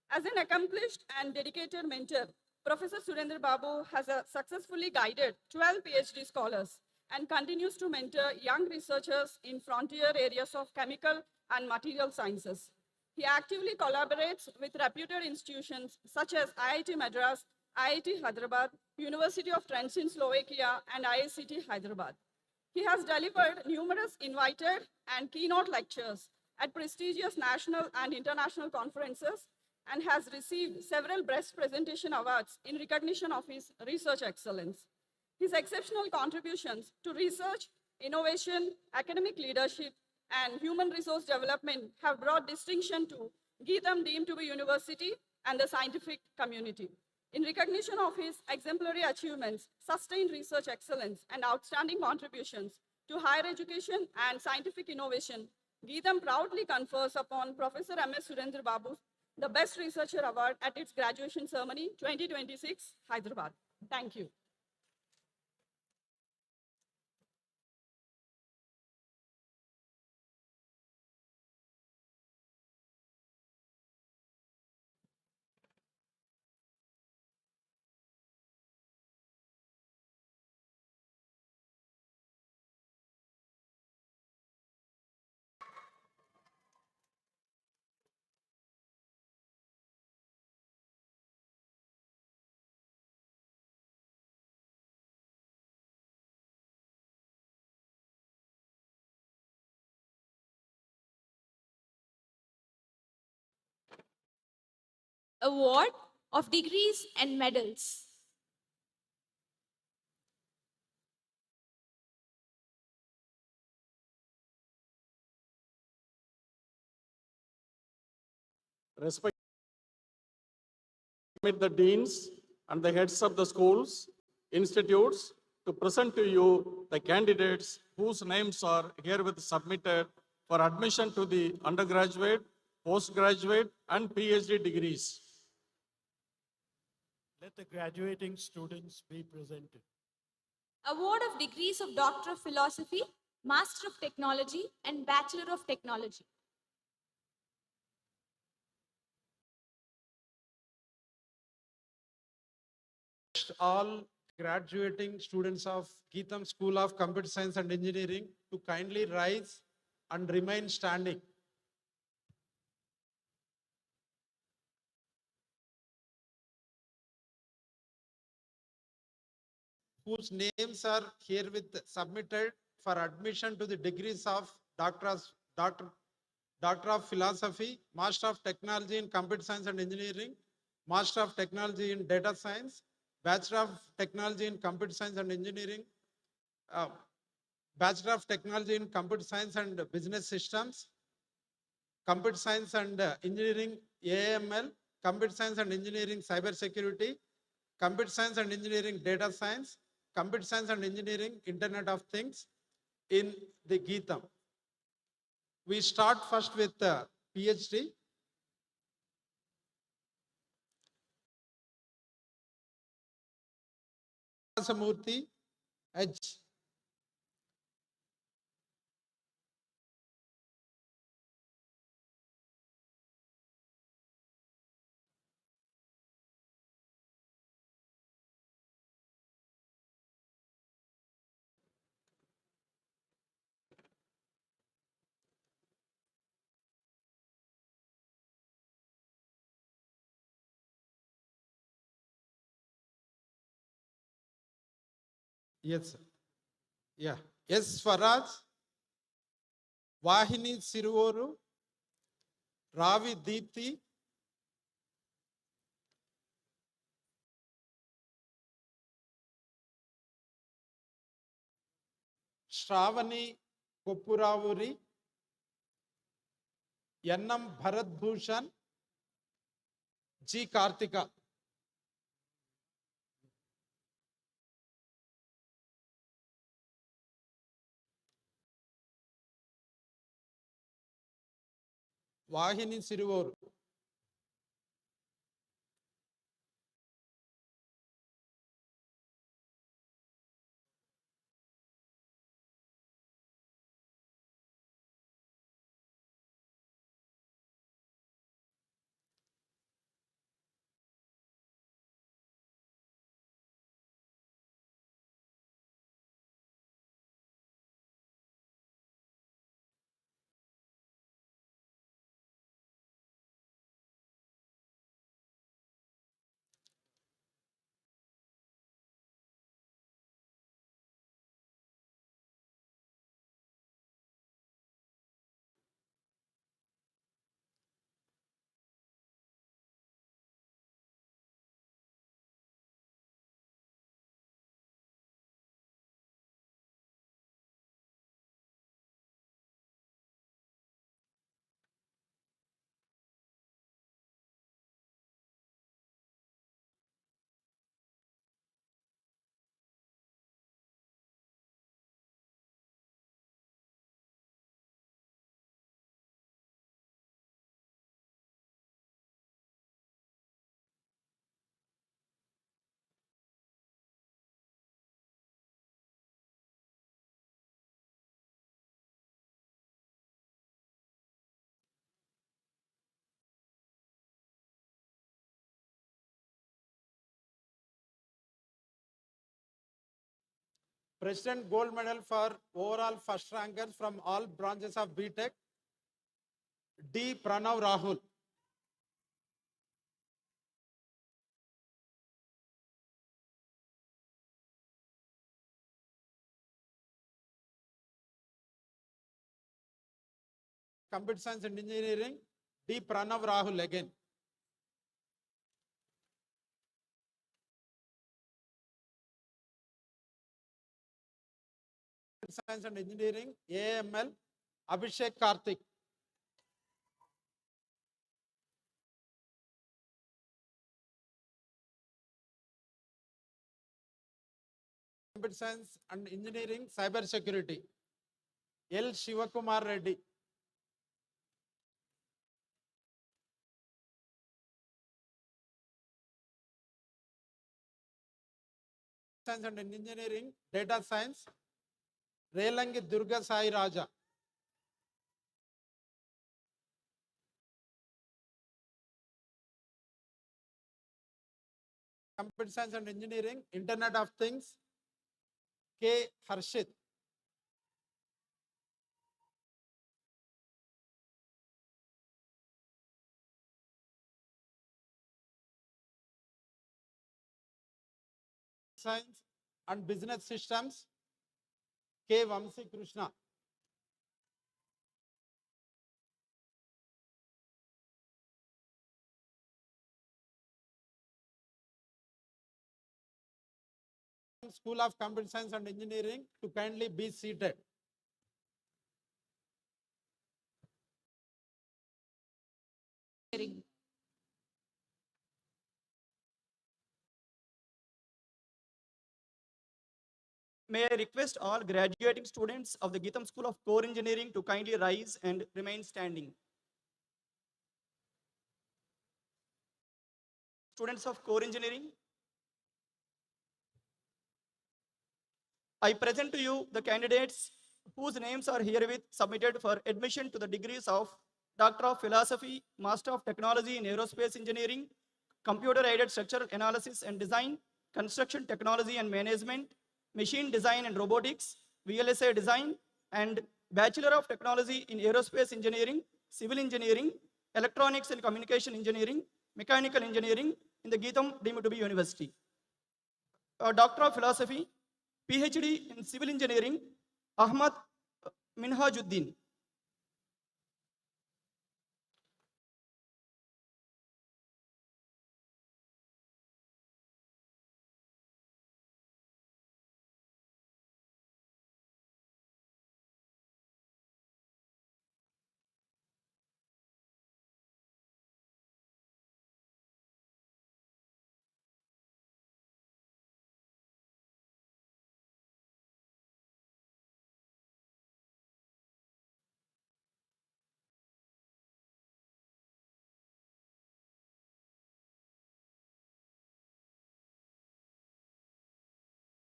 As an accomplished and dedicated mentor, Professor Surendra Babu has successfully guided 12 PhD scholars and continues to mentor young researchers in frontier areas of chemical and material sciences. He actively collaborates with reputed institutions such as IIT Madras, IIT Hyderabad, University of Trent in Slovakia, and IICT Hyderabad. He has delivered numerous invited and keynote lectures at prestigious national and international conferences and has received several Best Presentation Awards in recognition of his research excellence. His exceptional contributions to research, innovation, academic leadership, and human resource development have brought distinction to GITAM deemed to be university and the scientific community. In recognition of his exemplary achievements, sustained research excellence, and outstanding contributions to higher education and scientific innovation, GITAM proudly confers upon Professor M.S. Surendra Babu the Best Researcher Award at its graduation ceremony 2026, Hyderabad. Thank you. Award of degrees and medals. Respect the deans and the heads of the schools, institutes to present to you the candidates whose names are herewith submitted for admission to the undergraduate, postgraduate, and PhD degrees. Let the graduating students be presented. Award of degrees of Doctor of Philosophy, Master of Technology, and Bachelor of Technology. All graduating students of GITAM School of Computer Science and Engineering to kindly rise and remain standing. Whose names are herewith submitted for admission to the degrees of Doctor of Philosophy, Master of Technology in Computer Science and Engineering, Master of Technology in Data Science, Bachelor of Technology in Computer Science and Engineering, Bachelor of Technology in Computer Science and Business Systems, Computer Science and Engineering AML, Computer Science and Engineering Cyber Security, Computer Science and Engineering Data Science, Computer Science and Engineering Internet of Things in the GITAM. We start first with PhD. Samurthy H. Yes, sir. Yeah. S. Faraj, Vahini Siruvoru, Ravi Deepthi, Shravani Koppuravuri, Yannam Bharat Bhushan, G. Kartika. Vahini Siruvoru. President Gold Medal for overall first rankers from all branches of BTech, D. Pranav Rahul. Computer Science and Engineering, D. Pranav Rahul again. Science and Engineering, AML, Abhishek Karthik. Computer Science and Engineering, Cyber Security, L. Shivakumar Reddy. Science and Engineering, Data Science, Relangi Durga Sai Raja. Computer Science and Engineering, Internet of Things, K. Harshit. Science and Business Systems, K. Vamsi Krishna. School of Computer Science and Engineering to kindly be seated. May I request all graduating students of the GITAM School of Core Engineering to kindly rise and remain standing. Students of Core Engineering, I present to you the candidates whose names are herewith submitted for admission to the degrees of Doctor of Philosophy, Master of Technology in Aerospace Engineering, Computer-Aided Structural Analysis and Design, Construction Technology and Management, Machine Design and Robotics, VLSI Design, and Bachelor of Technology in Aerospace Engineering, Civil Engineering, Electronics and Communication Engineering, Mechanical Engineering in the GITAM deemed to be university. Doctor of Philosophy, PhD in Civil Engineering, Ahmad Minhajuddin.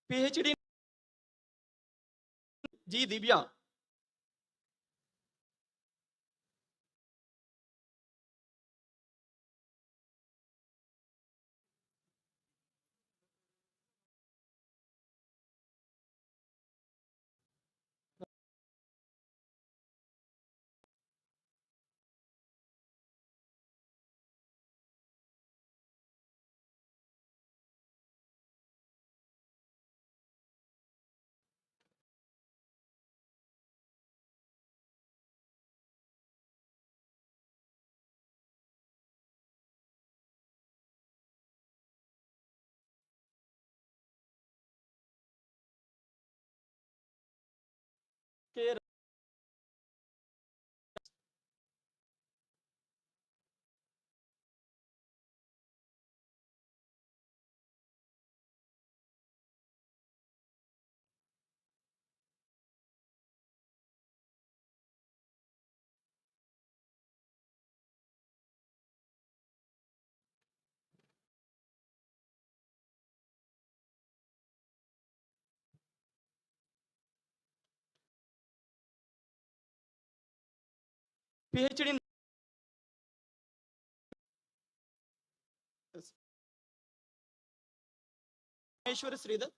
PhD in G. Divya. K. PhD in Maheshwar Sridhar.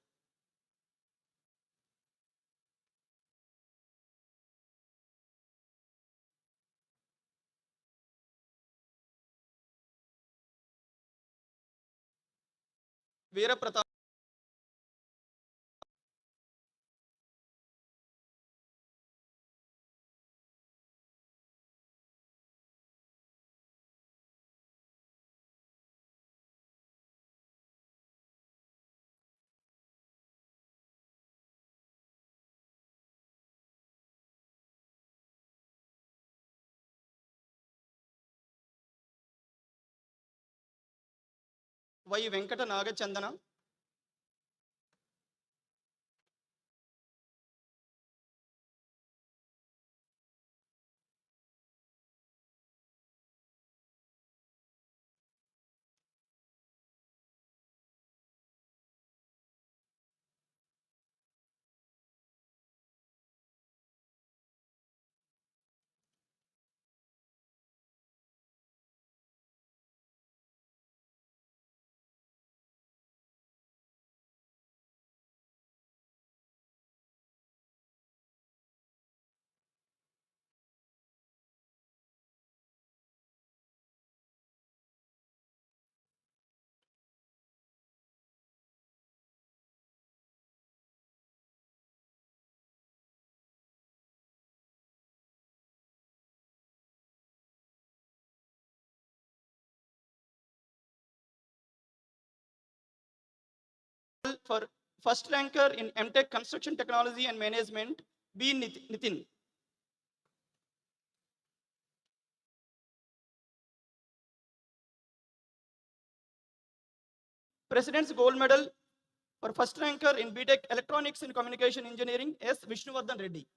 Veera Pratap. Y. Venkata Nagachandana. For first ranker in MTech Construction Technology and Management, B. Nitin. President's Gold Medal for first ranker in BTech Electronics and Communication Engineering, S. Vishnuvardhan Reddy.